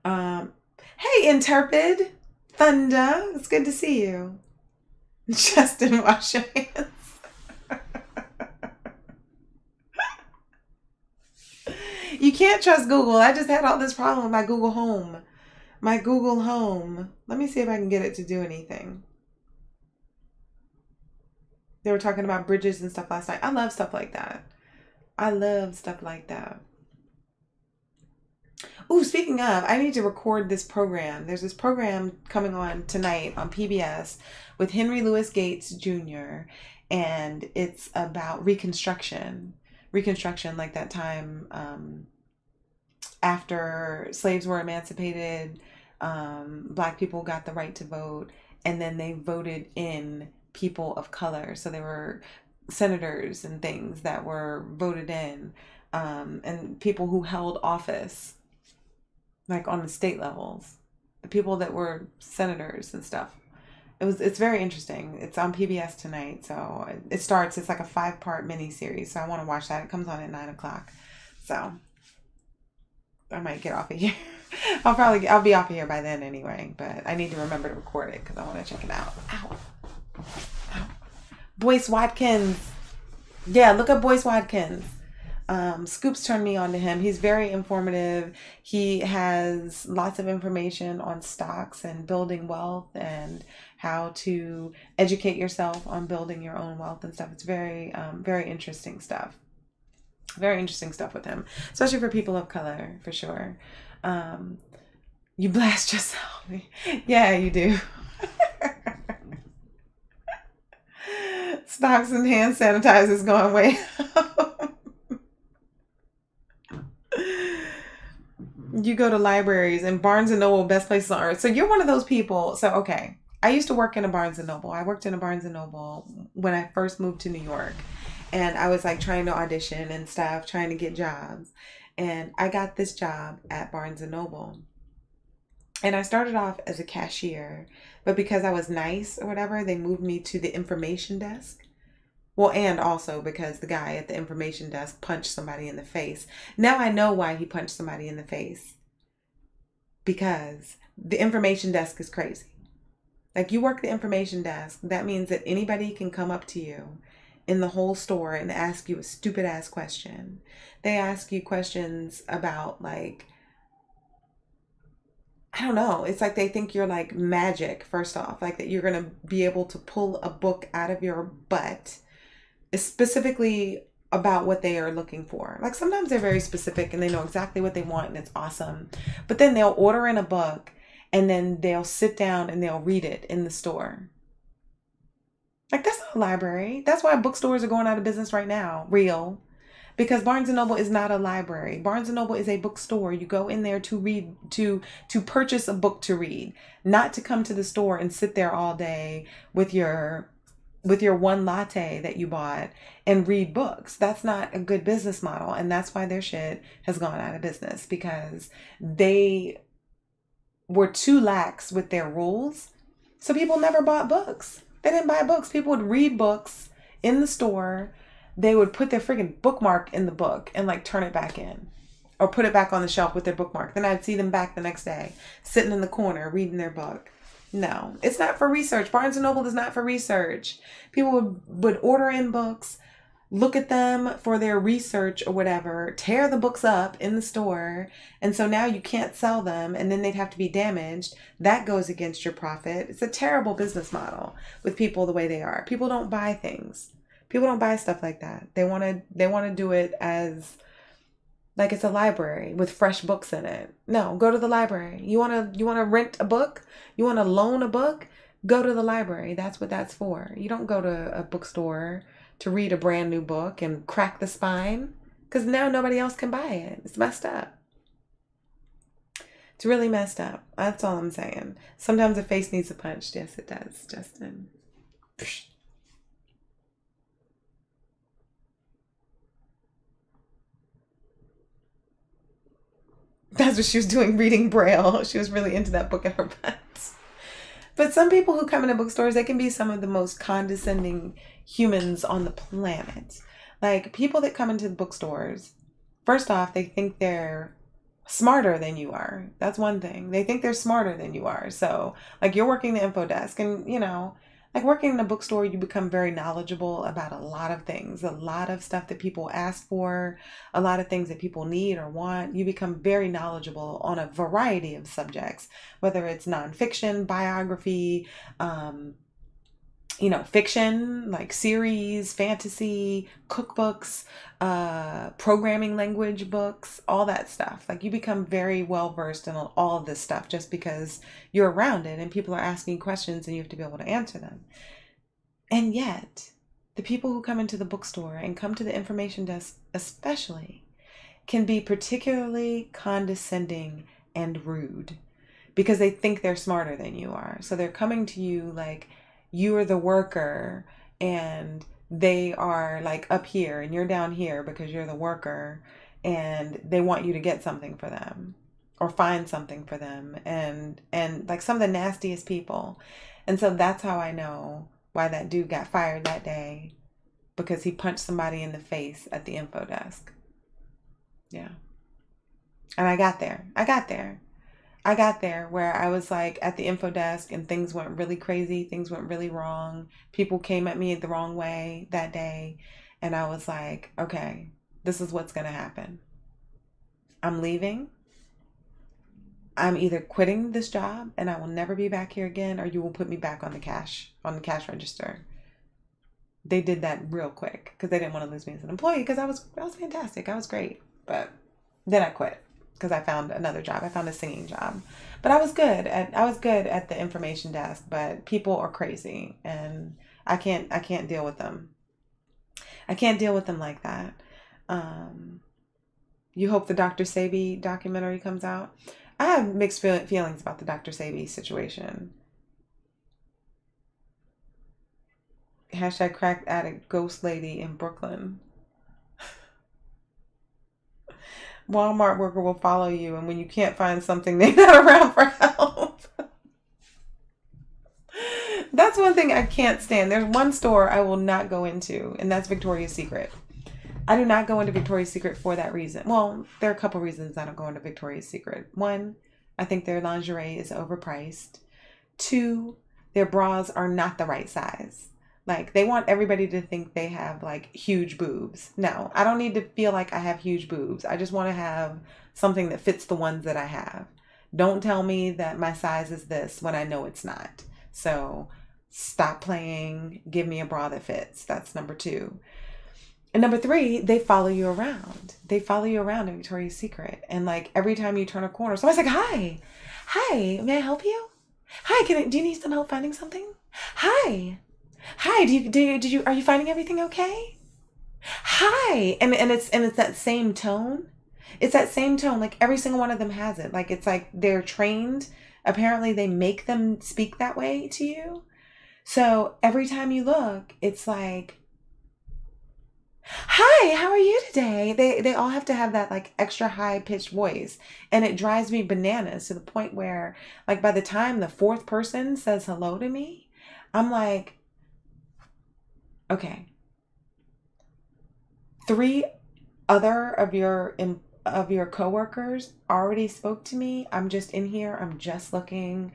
Hey, Intrepid Thunder. It's good to see you. Justin, wash your hands. You can't trust Google. I just had all this problem with my Google Home. My Google Home. Let me see if I can get it to do anything. They were talking about bridges and stuff last night. I love stuff like that. I love stuff like that. Ooh, speaking of, I need to record this program. There's this program coming on tonight on PBS with Henry Louis Gates Jr. And it's about Reconstruction. Reconstruction, like that time after slaves were emancipated, Black people got the right to vote, and then they voted in people of color. So there were senators and things that were voted in, and people who held office, like on the state levels, the people that were senators and stuff. It's very interesting. It's on PBS tonight. So it's like a 5-part mini series. So I want to watch that. It comes on at 9:00. So I might get off of here. I'll be off of here by then anyway, but I need to remember to record it because I want to check it out. Ow. Ow. Boyce Watkins. Yeah, look up Boyce Watkins. Scoops turned me on to him. He's very informative. He has lots of information on stocks and building wealth and how to educate yourself on building your own wealth and stuff. It's very, very interesting stuff. Very interesting stuff with him, especially for people of color, for sure. You blast yourself. Yeah, you do. Stocks and hand sanitizers going way up. You go to libraries and Barnes & Noble, best places on earth. So you're one of those people. So, okay. I used to work in a Barnes & Noble. I worked in a Barnes & Noble when I first moved to New York. And I was like trying to audition and stuff, trying to get jobs. And I got this job at Barnes & Noble. And I started off as a cashier. But because I was nice or whatever, they moved me to the information desk. Well, and also because the guy at the information desk punched somebody in the face. Now I know why he punched somebody in the face. Because the information desk is crazy. Like, you work the information desk, that means that anybody can come up to you in the whole store and ask you a stupid ass question. They ask you questions about, like, I don't know. It's like they think you're like magic, first off. Like that you're going to be able to pull a book out of your butt. Specifically about what they are looking for. Like sometimes they're very specific and they know exactly what they want and it's awesome. But then they'll order in a book and then they'll sit down and they'll read it in the store. Like that's not a library. That's why bookstores are going out of business right now. Real. Because Barnes & Noble is not a library. Barnes & Noble is a bookstore. You go in there to read, to purchase a book to read, not to come to the store and sit there all day with your one latte that you bought and read books. That's not a good business model. And that's why their shit has gone out of business, because they were too lax with their rules. So people never bought books. They didn't buy books. People would read books in the store. They would put their friggin' bookmark in the book and like turn it back in or put it back on the shelf with their bookmark. Then I'd see them back the next day sitting in the corner reading their book. No, it's not for research. Barnes & Noble is not for research. People would order in books, look at them for their research or whatever, tear the books up in the store. And so now you can't sell them and then they'd have to be damaged. That goes against your profit. It's a terrible business model with people the way they are. People don't buy things. People don't buy stuff like that. They want to do it as like it's a library with fresh books in it. No, go to the library. You want to rent a book? You want to loan a book? Go to the library. That's what that's for. You don't go to a bookstore to read a brand new book and crack the spine, because now nobody else can buy it. It's messed up. It's really messed up. That's all I'm saying. Sometimes a face needs a punch. Yes, it does, Justin. That's what she was doing, reading Braille. She was really into that book in her butt. But some people who come into bookstores, they can be some of the most condescending humans on the planet. Like, people that come into the bookstores, first off, they think they're smarter than you are. That's one thing. They think they're smarter than you are. So, like, you're working the info desk and, you know, Like working in a bookstore, you become very knowledgeable about a lot of things, a lot of stuff that people ask for, a lot of things that people need or want. You become very knowledgeable on a variety of subjects, whether it's nonfiction, biography, fiction, like series, fantasy, cookbooks, programming language books, all that stuff. Like you become very well versed in all of this stuff just because you're around it and people are asking questions and you have to be able to answer them. And yet, the people who come into the bookstore and come to the information desk especially can be particularly condescending and rude because they think they're smarter than you are. So they're coming to you like you are the worker and they are like up here and you're down here because you're the worker, and they want you to get something for them or find something for them, and like some of the nastiest people. And so that's how I know why that dude got fired that day, because he punched somebody in the face at the info desk. Yeah. And I got there where I was like at the info desk and things went really crazy. Things went really wrong. People came at me the wrong way that day. And I was like, okay, this is what's going to happen. I'm leaving. I'm either quitting this job and I will never be back here again, or you will put me back on the cash register. They did that real quick because they didn't want to lose me as an employee, because I was fantastic. I was great. But then I quit because I found another job. I found a singing job. But I was good at the information desk, but people are crazy and I can't deal with them. I can't deal with them like that. You hope the Dr. Sebi documentary comes out. I have mixed feelings about the Dr. Sebi situation. Hashtag crack addict ghost lady in Brooklyn. Walmart worker will follow you, and when you can't find something, they're not around for help. That's one thing I can't stand. There's one store I will not go into, and that's Victoria's Secret. I do not go into Victoria's Secret for that reason. Well, there are a couple reasons I don't go into Victoria's Secret. One, I think their lingerie is overpriced. Two, their bras are not the right size. Like, they want everybody to think they have, like, huge boobs. No, I don't need to feel like I have huge boobs. I just want to have something that fits the ones that I have. Don't tell me that my size is this when I know it's not. So, stop playing. Give me a bra that fits. That's number two. And number three, they follow you around. They follow you around in Victoria's Secret. And, like, every time you turn a corner, somebody's like, hi, may I help you? Hi, do you need some help finding something? Hi, are you finding everything okay? Hi. And it's that same tone. It's that same tone. Like every single one of them has it. Like, it's like they're trained. Apparently they make them speak that way to you. So every time you look, it's like, hi, how are you today? They all have to have that like extra high pitched voice. And it drives me bananas to the point where, like, by the time the fourth person says hello to me, I'm like, okay, 3 other of your coworkers already spoke to me. I'm just in here. I'm just looking.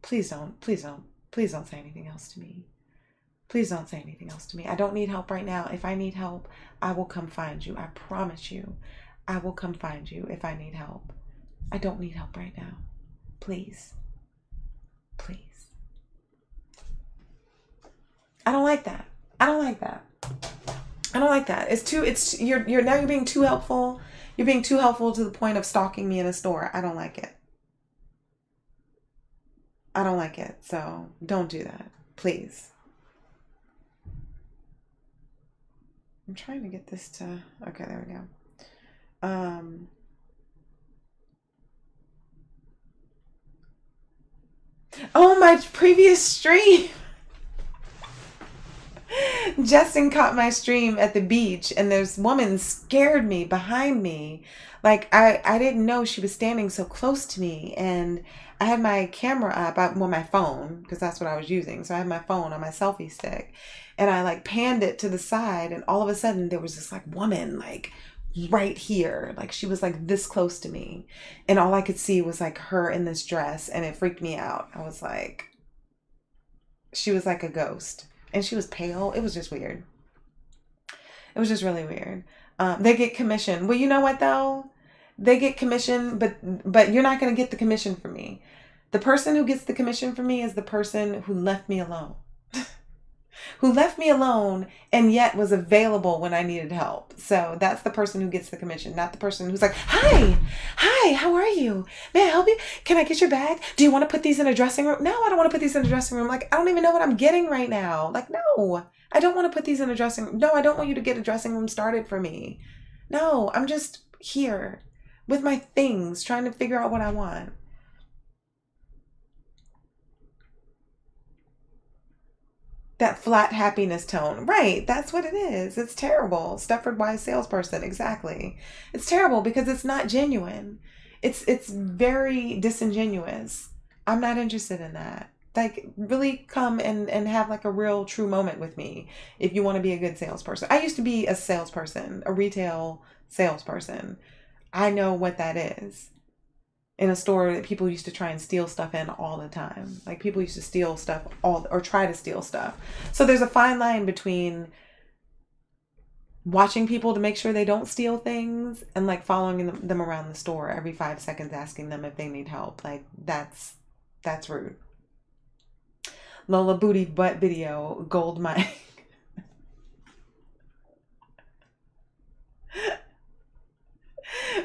Please don't say anything else to me. Please don't say anything else to me. I don't need help right now. If I need help, I will come find you. I promise you, I will come find you if I need help. I don't need help right now. Please. I don't like that. You're being too helpful. You're being too helpful to the point of stalking me in a store. I don't like it. So don't do that, please. I'm trying to get this to, okay, there we go. Oh, my previous stream. Justin caught my stream at the beach, and this woman scared me behind me. Like, I didn't know she was standing so close to me, and I had my camera up, my phone, because that's what I was using. So I had my phone on my selfie stick, and I like panned it to the side, and all of a sudden there was this like woman like right here. Like, she was like this close to me, and all I could see was like her in this dress, and it freaked me out. I was like, she was like a ghost. And she was pale. It was just weird. It was just really weird. They get commission. Well, you know what though? They get commission, but you're not going to get the commission from me. The person who gets the commission from me is the person who left me alone. Who left me alone and yet was available when I needed help. So that's the person who gets the commission, not the person who's like, hi, how are you? May I help you? Can I get your bag? Do you want to put these in a dressing room? No, I don't want to put these in a dressing room. Like, I don't even know what I'm getting right now. Like, no, I don't want to put these in a dressing room. No, I don't want you to get a dressing room started for me. No, I'm just here with my things, trying to figure out what I want. That flat happiness tone. Right. That's what it is. It's terrible. Stepford Wives salesperson. Exactly. It's terrible because it's not genuine. It's very disingenuous. I'm not interested in that. Like, really come and have like a real true moment with me if you want to be a good salesperson. I used to be a salesperson, a retail salesperson. I know what that is. In a store that people used to try and steal stuff in all the time. Like, people used to steal stuff or try to steal stuff. So there's a fine line between watching people to make sure they don't steal things and like following them around the store every 5 seconds, asking them if they need help. Like, that's rude. Lola booty butt video, gold mine.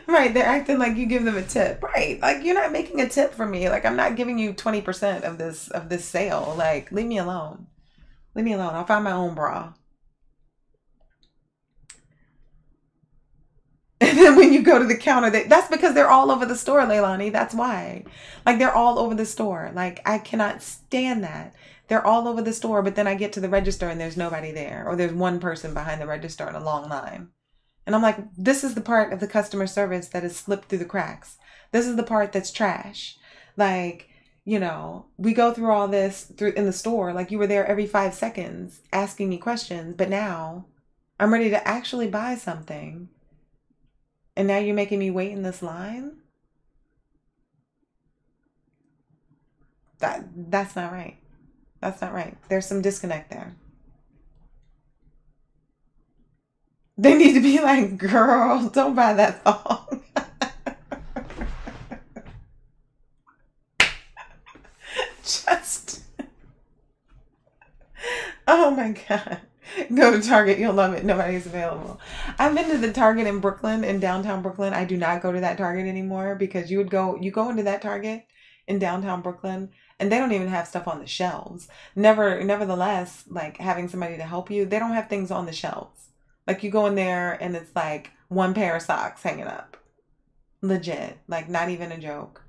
Right, they're acting like you give them a tip. Right, like, you're not making a tip for me. Like, I'm not giving you 20% of this sale. Like, leave me alone. Leave me alone. I'll find my own bra. And then when you go to the counter, that's because they're all over the store, Leilani. That's why. Like, they're all over the store. Like, I cannot stand that. They're all over the store, but then I get to the register and there's nobody there. Or there's one person behind the register in a long line. And I'm like, this is the part of the customer service that has slipped through the cracks. This is the part that's trash. Like, you know, we go through all this in the store. Like, you were there every 5 seconds asking me questions. But now I'm ready to actually buy something. And now you're making me wait in this line? That's not right. That's not right. There's some disconnect there. They need to be like, girl, don't buy that thong. Just, oh my God. Go to Target. You'll love it. Nobody's available. I've been to the Target in Brooklyn, in downtown Brooklyn. I do not go to that Target anymore because you go into that Target in downtown Brooklyn and they don't even have stuff on the shelves. Nevertheless, like, having somebody to help you, they don't have things on the shelves. Like, you go in there and it's like one pair of socks hanging up. Legit. Like, not even a joke.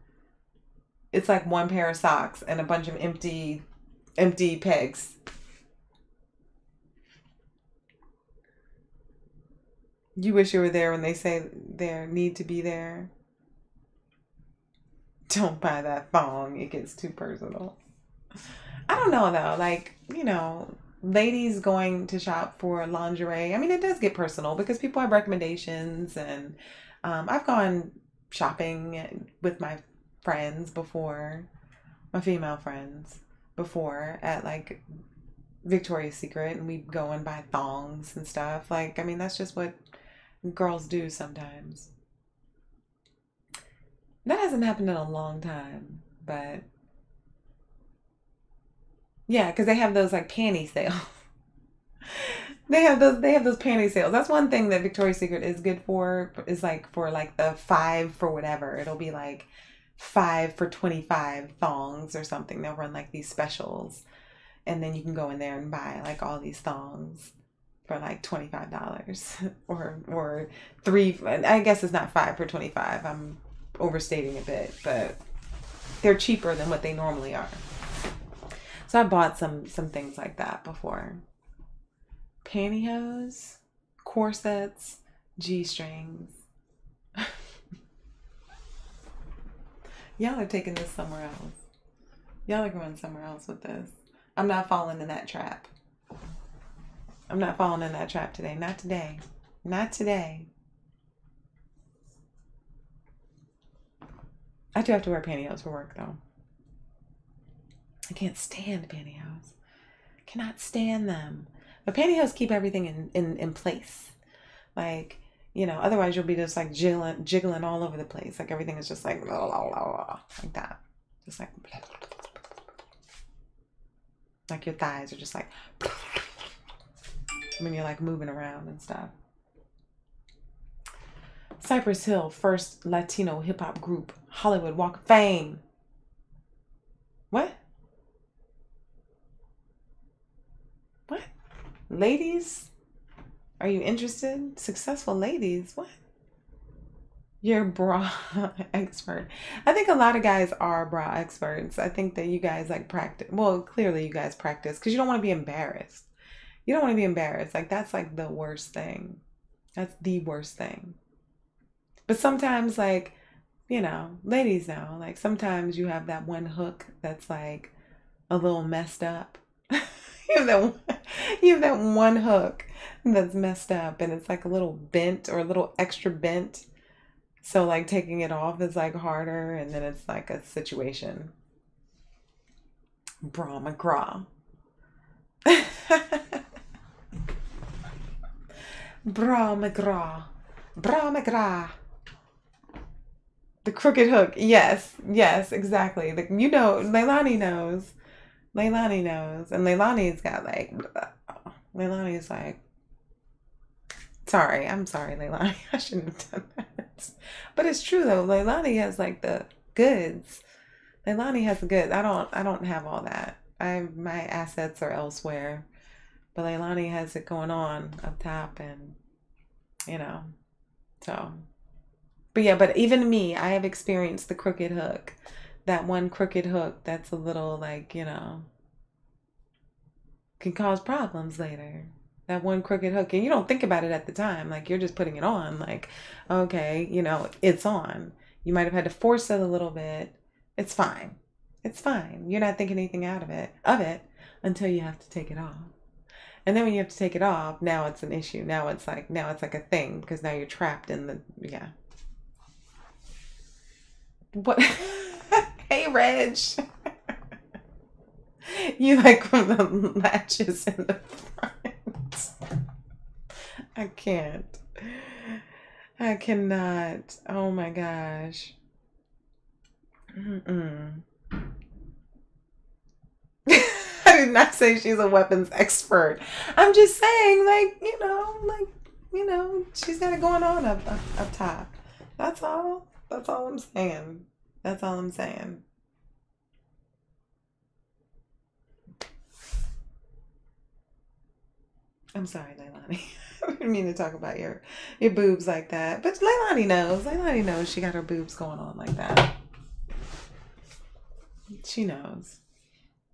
It's like one pair of socks and a bunch of empty pegs. You wish you were there when they say they need to be there. Don't buy that thong. It gets too personal. I don't know though. Like, you know, ladies going to shop for lingerie. I mean, it does get personal because people have recommendations, and I've gone shopping with my friends before, my female friends before, at like Victoria's Secret, and we go and buy thongs and stuff. Like, I mean, that's just what girls do sometimes. That hasn't happened in a long time, but yeah, because they have those like panty sales. They have those panty sales. That's one thing that Victoria's Secret is good for, is like for like the 5 for whatever. It'll be like 5 for 25 thongs or something. They'll run like these specials, and then you can go in there and buy like all these thongs for like $25 or 3. I guess it's not 5 for 25. I'm overstating a bit, but they're cheaper than what they normally are. So I bought some things like that before. Pantyhose, corsets, G-strings. Y'all are taking this somewhere else. Y'all are going somewhere else with this. I'm not falling in that trap. I'm not falling in that trap today. Not today. Not today. I do have to wear pantyhose for work, though. I can't stand pantyhose. Cannot stand them. But pantyhose keep everything in place. Like, you know, otherwise you'll be just like jiggling all over the place. Like everything is just like, blah, blah, blah, blah, like that. Just like, blah, blah, blah, blah. Like your thighs are just like, when you're like moving around and stuff. Cypress Hill, first Latino hip hop group, Hollywood Walk of Fame. What? What? Ladies? Are you interested? Successful ladies? What? You're a bra expert. I think a lot of guys are bra experts. I think that you guys like practice. Well, clearly you guys practice because you don't want to be embarrassed. You don't want to be embarrassed. Like that's like the worst thing. That's the worst thing. But sometimes, like, you know, ladies know, like sometimes you have that one hook that's like a little messed up. You have that one hook that's messed up and it's like a little bent or a little extra bent. So like taking it off is like harder and then it's like a situation. Bra McGraw. Bra McGraw. Bra McGraw. The crooked hook. Yes, exactly. You know, Leilani knows. Leilani knows. And Leilani's got like, Leilani's like, I'm sorry, Leilani. I shouldn't have done that. But it's true though. Leilani has like the goods. Leilani has the goods. I don't have all that. My assets are elsewhere. But Leilani has it going on up top and, you know, so. But yeah, but even me, I have experienced the crooked hook. That one crooked hook that's a little like, you know, can cause problems later. That one crooked hook. And you don't think about it at the time. Like you're just putting it on. Like, okay, you know, it's on. You might have had to force it a little bit. It's fine. It's fine. You're not thinking anything out of it until you have to take it off. And then when you have to take it off, now it's an issue. Now it's like a thing because now you're trapped in the, yeah. What? Hey, Reg. You like from the latches in the front. I can't. I cannot. Oh my gosh. I did not say she's a weapons expert. I'm just saying, like, you know, she's got it going on up top. That's all. That's all I'm saying. That's all I'm saying. I'm sorry, Leilani. I didn't mean to talk about your boobs like that. But Leilani knows. Leilani knows she got her boobs going on like that. She knows.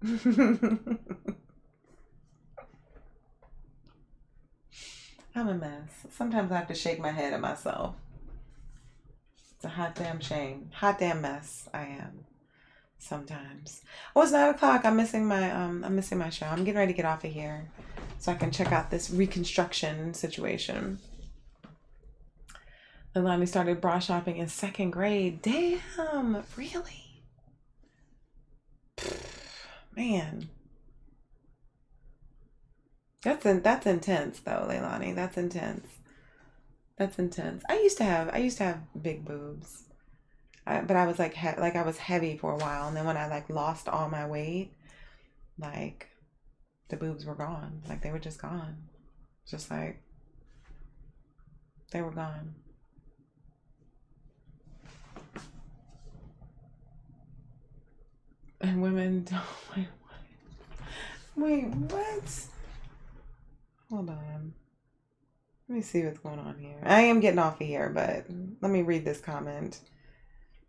I'm a mess. Sometimes I have to shake my head at myself. It's a hot damn shame. Hot damn mess I am. Sometimes. Oh, it's 9 o'clock. I'm missing my show. I'm getting ready to get off of here so I can check out this reconstruction situation. Leilani started bra shopping in 2nd grade. Damn, really? Man. That's intense though, Leilani. That's intense. That's intense. I used to have big boobs. But I was like I was heavy for a while, and then when I like lost all my weight, like the boobs were gone. Like they were just gone. Just like they were gone. And women don't wait, what? Hold on. Let me see what's going on here. I am getting off of here, but let me read this comment.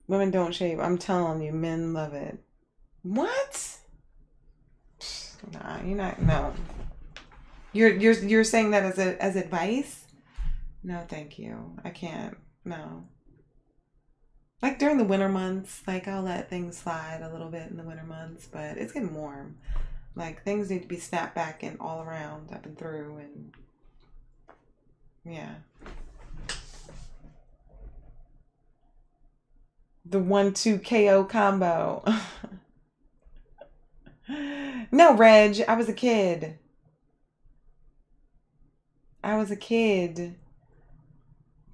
Women don't shave. I'm telling you, men love it. What? Nah, you're not. No. You're saying that as advice? No, thank you. I can't. No. Like during the winter months, like I'll let things slide a little bit in the winter months, but it's getting warm. Like things need to be snapped back and all around, up and through, and yeah. The 1-2 KO combo. No, Reg, I was a kid. I was a kid.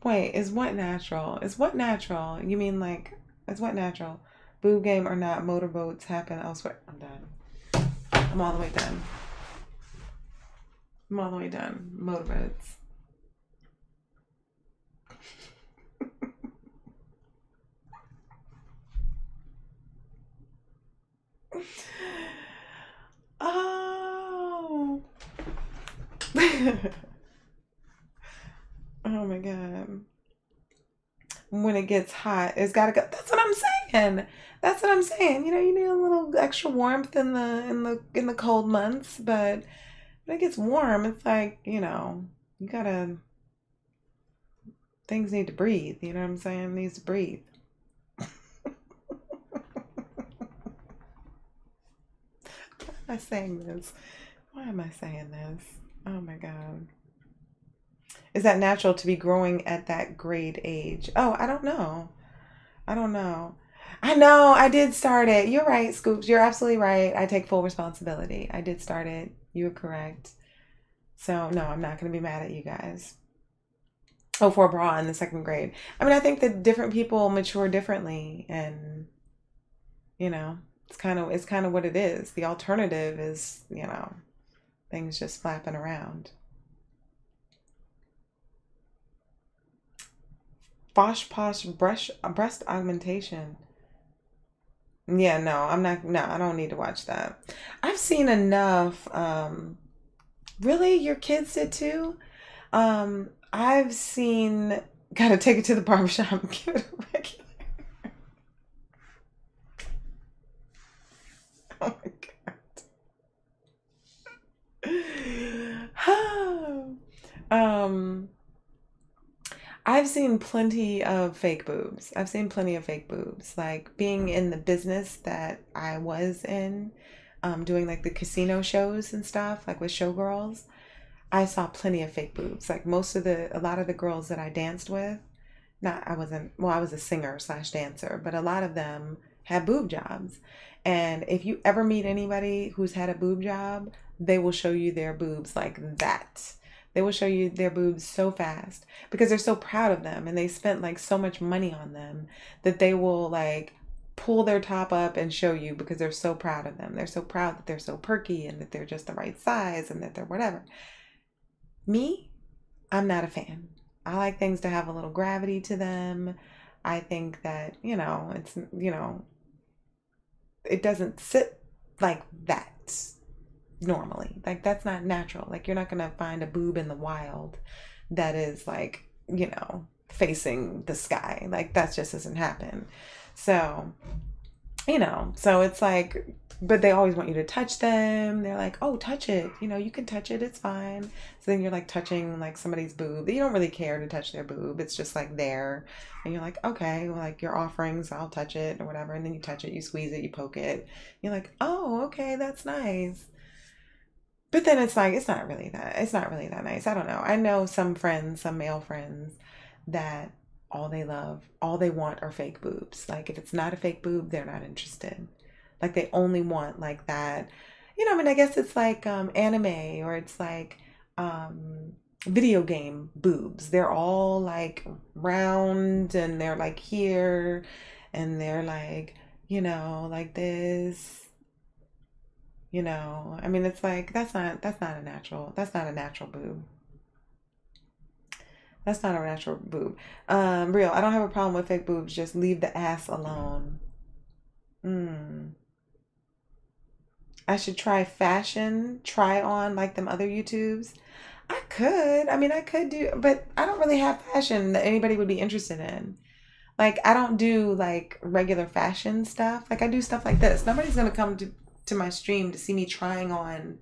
Wait, is what natural? Is what natural? You mean like, is what natural? Boob game or not, motorboats happen elsewhere. I'm done. I'm all the way done. I'm all the way done. Motorboats. Oh. Oh my God. When it gets hot, it's gotta go. That's what I'm saying. That's what I'm saying. You know, you need a little extra warmth in the cold months, but when it gets warm, it's like, you know, you gotta, things need to breathe. You know what I'm saying? It needs to breathe. Why am I saying this? Why am I saying this? Oh my God. Is that natural to be growing at that grade age? Oh, I don't know. I don't know. I know I did start it. You're right, Scoops. You're absolutely right. I take full responsibility. I did start it. You were correct. So no, I'm not going to be mad at you guys. Oh, for a bra in the second grade. I mean, I think that different people mature differently, and you know, it's kind of what it is. The alternative is, you know, things just flapping around. Fosh posh breast augmentation. Yeah, no, I'm not. No, I don't need to watch that. I've seen enough. Really, your kids did too. I've seen. Gotta take it to the barbershop and give it a regular. Oh my God. I've seen plenty of fake boobs. I've seen plenty of fake boobs. Like being in the business that I was in, doing like the casino shows and stuff, like with showgirls, I saw plenty of fake boobs. Like a lot of the girls that I danced with, I was a singer slash dancer, but a lot of them had boob jobs. And if you ever meet anybody who's had a boob job, they will show you their boobs like that. They will show you their boobs so fast because they're so proud of them, and they spent like so much money on them that they will like pull their top up and show you because they're so proud of them. They're so proud that they're so perky and that they're just the right size and that they're whatever. Me, I'm not a fan. I like things to have a little gravity to them. I think that, you know, it doesn't sit like that normally. Like that's not natural. Like you're not gonna find a boob in the wild that is like, you know, facing the sky. Like that just doesn't happen. So, you know, so it's like, but they always want you to touch them. They're like, oh, touch it. You know, you can touch it. It's fine. So then you're like touching like somebody's boob. You don't really care to touch their boob. It's just like there. And you're like, okay, well, like your offerings, I'll touch it or whatever. And then you touch it, you squeeze it, you poke it. You're like, oh, okay, that's nice. But then it's like, it's not really that nice. I don't know. I know some friends, some male friends that all they want are fake boobs. Like if it's not a fake boob, they're not interested. Like they only want like that. You know, I mean, I guess it's like anime, or it's like video game boobs. They're all like round and they're like here and they're like, you know, like this. You know, I mean, it's like, that's not a natural boob. That's not a natural boob. Real, I don't have a problem with fake boobs. Just leave the ass alone. I should try try on like them other YouTubes. I could. I mean, I could do, but I don't really have fashion that anybody would be interested in. Like, I don't do like regular fashion stuff. Like, I do stuff like this. Nobody's going to come to my stream to see me trying on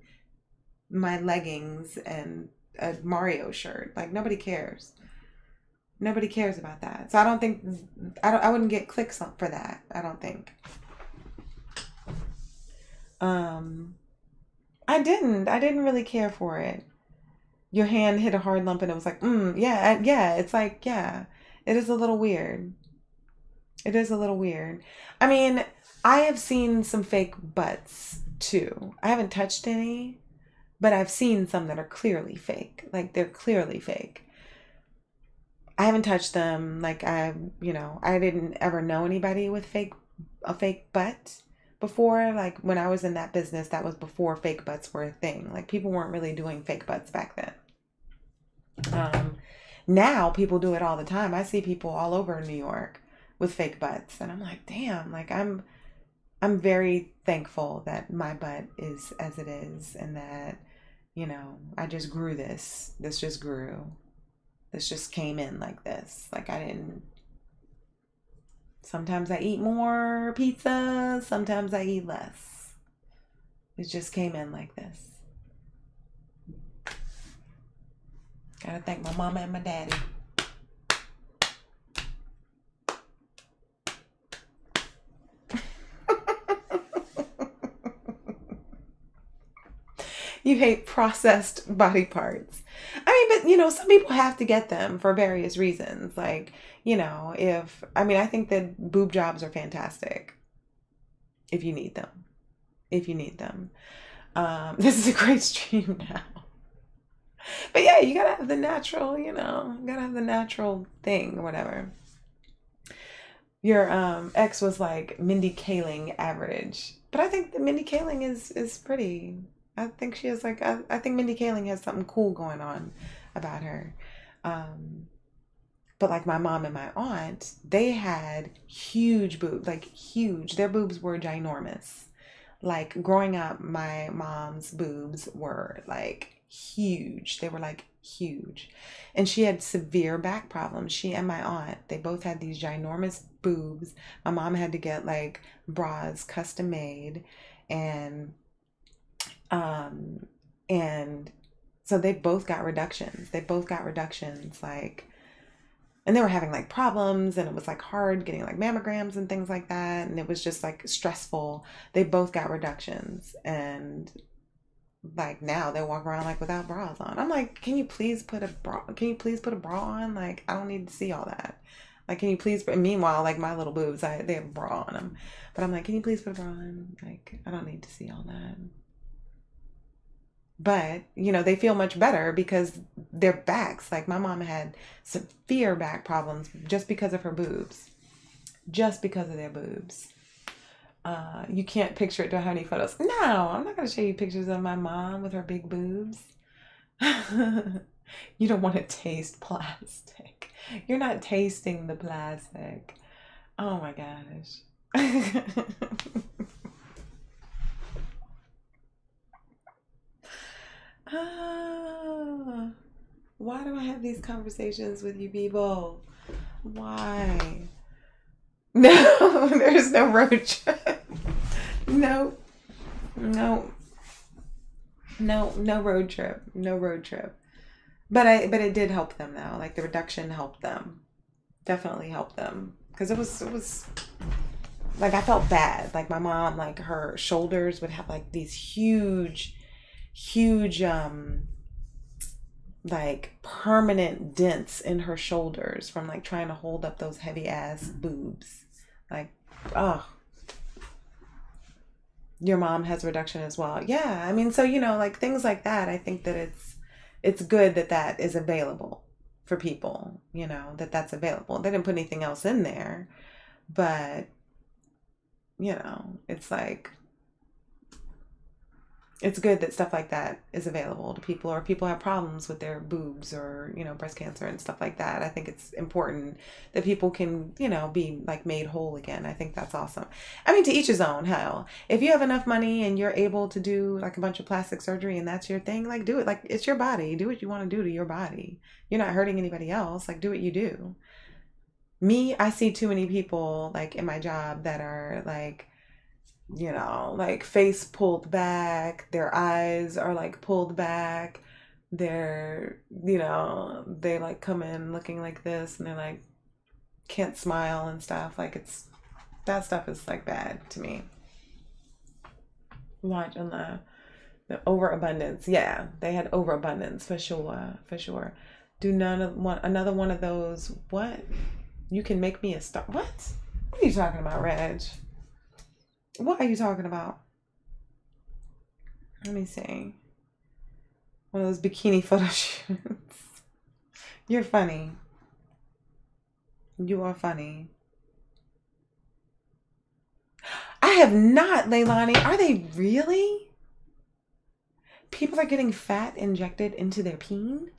my leggings and a Mario shirt. Like nobody cares. Nobody cares about that. So I don't think I wouldn't get clicks for that. I don't think. I didn't really care for it. Your hand hit a hard lump and it was like, yeah, it's like, yeah, it is a little weird. It is a little weird. I mean, I have seen some fake butts 2. I haven't touched any, but I've seen some that are clearly fake. Like, they're clearly fake. I haven't touched them. Like, I didn't ever know anybody with a fake butt before. Like, when I was in that business, that was before fake butts were a thing. Like, people weren't really doing fake butts back then. Now people do it all the time. I see people all over New York with fake butts, and I'm like, damn. Like, I'm very thankful that my butt is as it is, and that, I just grew this. This just grew. This just came in like this. Like, I didn't. Sometimes I eat more pizza. Sometimes I eat less. It just came in like this. Gotta thank my mama and my daddy. You hate processed body parts. I mean, but some people have to get them for various reasons. Like, I think that boob jobs are fantastic. If you need them. This is a great stream now. But yeah, you gotta have the natural, gotta have the natural thing, or whatever. Your ex was like Mindy Kaling average. But I think that Mindy Kaling is pretty. I think she has I think Mindy Kaling has something cool going on about her. But like my mom and my aunt, they had huge boobs, like huge. Their boobs were ginormous. Like, growing up, my mom's boobs were like huge. They were like huge. And she had severe back problems. She and my aunt, they both had these ginormous boobs. My mom had to get like bras custom made, and so they both got reductions. Like, and they were having like problems, and it was like hard getting like mammograms and things like that. And it was just like stressful. They both got reductions, and like now they walk around like without bras on. I'm like, can you please put a bra on? Like, I don't need to see all that. Like, can you please, meanwhile, like my little boobs, they have a bra on them. But I'm like, can you please put a bra on? Like, I don't need to see all that. But, they feel much better because their backs, like my mom had severe back problems just because of her boobs. Just because of their boobs. You can't picture it. Don't have any photos. No, I'm not going to show you pictures of my mom with her big boobs. You don't want to taste plastic. You're not tasting the plastic. Oh my gosh. Why do I have these conversations with you people? Why? No, there's no road trip. No road trip. No road trip. But it did help them though. Like, the reduction helped them. Definitely helped them. Because it was like, I felt bad. Like, my mom, like, her shoulders would have like these huge like permanent dents in her shoulders from like trying to hold up those heavy ass boobs. Like, oh, your mom has reduction as well. Yeah, I mean, so like things like that, I think that it's good that is available for people, that's available. They didn't put anything else in there, but it's like, it's good that stuff like that is available to people, or people have problems with their boobs, or, breast cancer and stuff like that. I think it's important that people can, be like made whole again. I think that's awesome. I mean, to each his own. Hell, if you have enough money and you're able to do like a bunch of plastic surgery and that's your thing, like, do it. Like, it's your body. Do what you want to do to your body. You're not hurting anybody else. Like, do what you do. Me, I see too many people like in my job that are like, like face pulled back, their eyes are like pulled back, they're, they like come in looking like this, and they're like, can't smile and stuff. Like, that stuff is like bad to me. Watch on the overabundance. Yeah, they had overabundance for sure. Do another one of those. What? You can make me a star. What are you talking about, Reg? What are you talking about? Let me see. One of those bikini photo shoots. You're funny. You are funny. I have not, Leilani. Are they really? People are getting fat injected into their peen?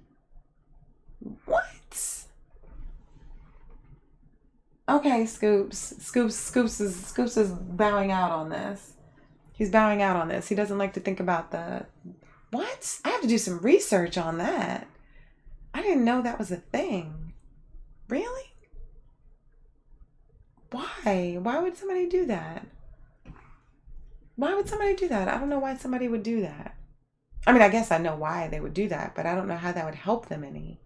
What? Okay, Scoops is bowing out on this. He's bowing out on this. He doesn't like to think about the... What? I have to do some research on that. I didn't know that was a thing. Really? Why? Why would somebody do that? Why would somebody do that? I don't know why somebody would do that. I mean, I guess I know why they would do that, but I don't know how that would help them any.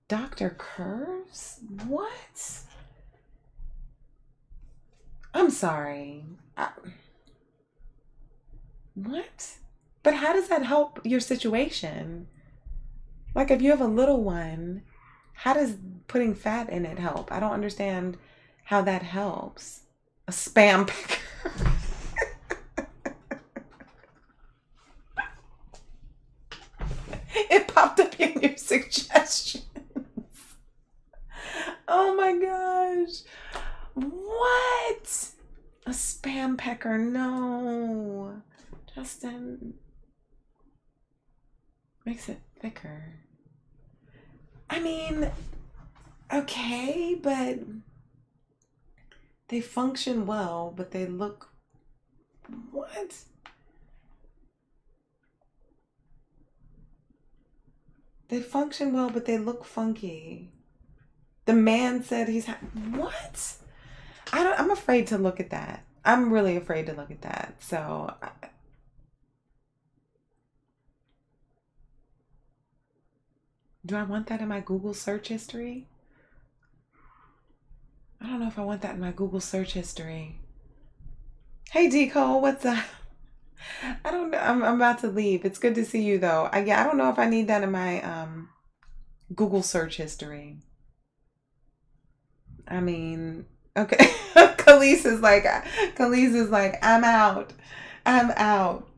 Dr. Curves? What? I'm sorry. What? But how does that help your situation? Like, if you have a little one, how does putting fat in it help? I don't understand how that helps. A spam picker. It popped up in your suggestions. Oh my gosh. What? A spam pecker? No. Justin. Makes it thicker. I mean, okay, but they function well, but they look... What? They function well, but they look funky. The man said he's... What? I'm afraid to look at that. I'm really afraid to look at that. So... Do I want that in my Google search history? I don't know if I want that in my Google search history. Hey, D. Cole, what's up? I don't know. I'm about to leave. It's good to see you, though. I don't know if I need that in my Google search history. I mean, okay. Khalees is like, I'm out. I'm out.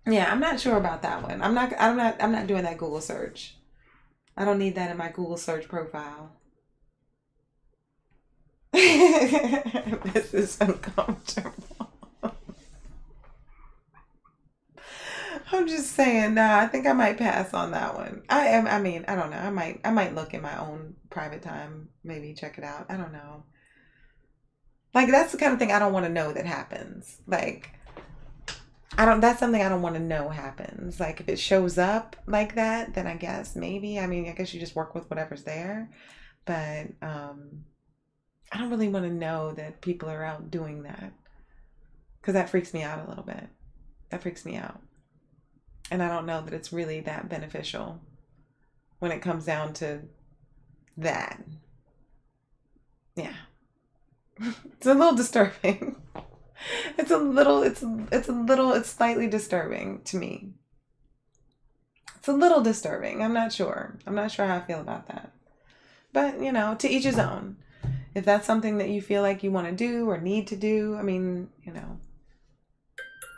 Yeah, I'm not sure about that one. I'm not doing that Google search. I don't need that in my Google search profile. This is uncomfortable. I'm just saying, nah, I think I might pass on that one. I don't know. I might look in my own private time, maybe check it out. I don't know. Like, that's the kind of thing I don't want to know that happens. Like, that's something I don't want to know happens. Like, if it shows up like that, then I guess maybe, I guess you just work with whatever's there. But, I don't really want to know that people are out doing that. Because that freaks me out a little bit. That freaks me out. And I don't know that it's really that beneficial when it comes down to that. Yeah. It's a little disturbing. It's slightly disturbing to me. It's a little disturbing. I'm not sure how I feel about that. But, to each his own. If that's something that you feel like you want to do or need to do,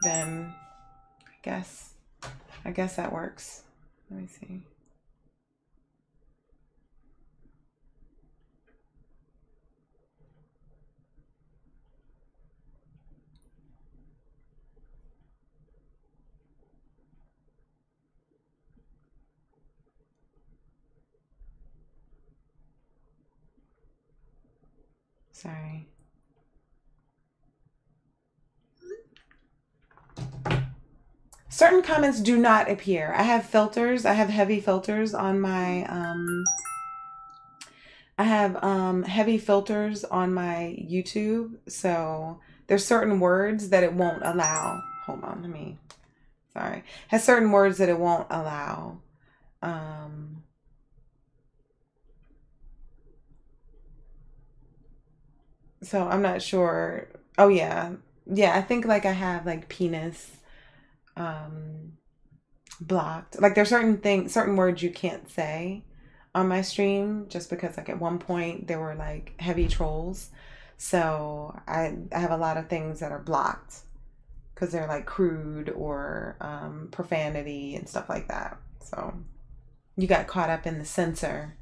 then I guess that works. Let me see. Sorry. Certain comments do not appear. I have filters. I have heavy filters on my heavy filters on my YouTube. So there's certain words that it won't allow. Hold on, sorry. Has certain words that it won't allow. So I'm not sure. Oh yeah. Yeah, I think like I have like penis blocked. Like there's certain words you can't say on my stream just because like at one point there were like heavy trolls. So I have a lot of things that are blocked because they're like crude or profanity and stuff like that. So you got caught up in the censor,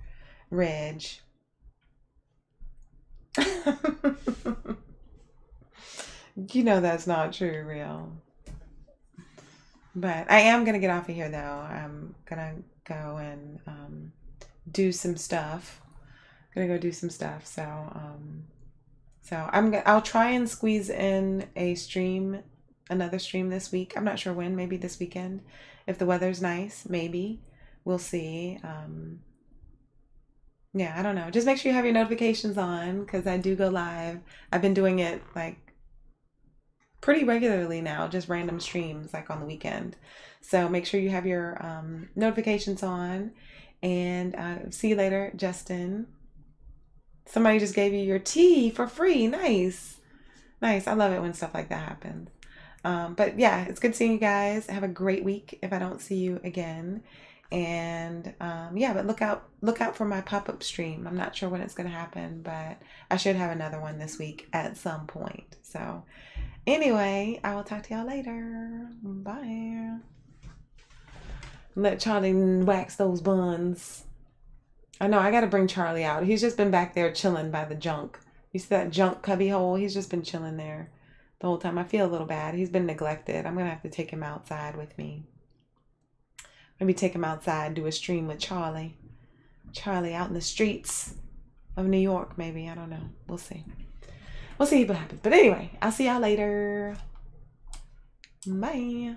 Reg. You know that's not true, real. But I am gonna get off of here though. I'm gonna go and do some stuff. Gonna go do some stuff. So I'll try and squeeze in a stream, another stream this week. I'm not sure when. Maybe this weekend, if the weather's nice. Maybe we'll see. Yeah, I don't know. Just make sure you have your notifications on because I do go live. I've been doing it like pretty regularly now, just random streams like on the weekend. So make sure you have your notifications on. And see you later, Justin. Somebody just gave you your tea for free. Nice. Nice. I love it when stuff like that happens. But yeah, it's good seeing you guys. Have a great week if I don't see you again. And yeah, but look out for my pop-up stream. I'm not sure when it's going to happen, but I should have another one this week at some point. So anyway, I will talk to y'all later. Bye. Let Charlie wax those buns. I know, I got to bring Charlie out. He's just been back there chilling by the junk. You see that junk cubby hole? He's just been chilling there the whole time. I feel a little bad. He's been neglected. I'm going to have to take him outside with me. Maybe take him outside, do a stream with Charlie. Charlie out in the streets of New York, maybe. I don't know. We'll see. We'll see what happens. But anyway, I'll see y'all later. Bye.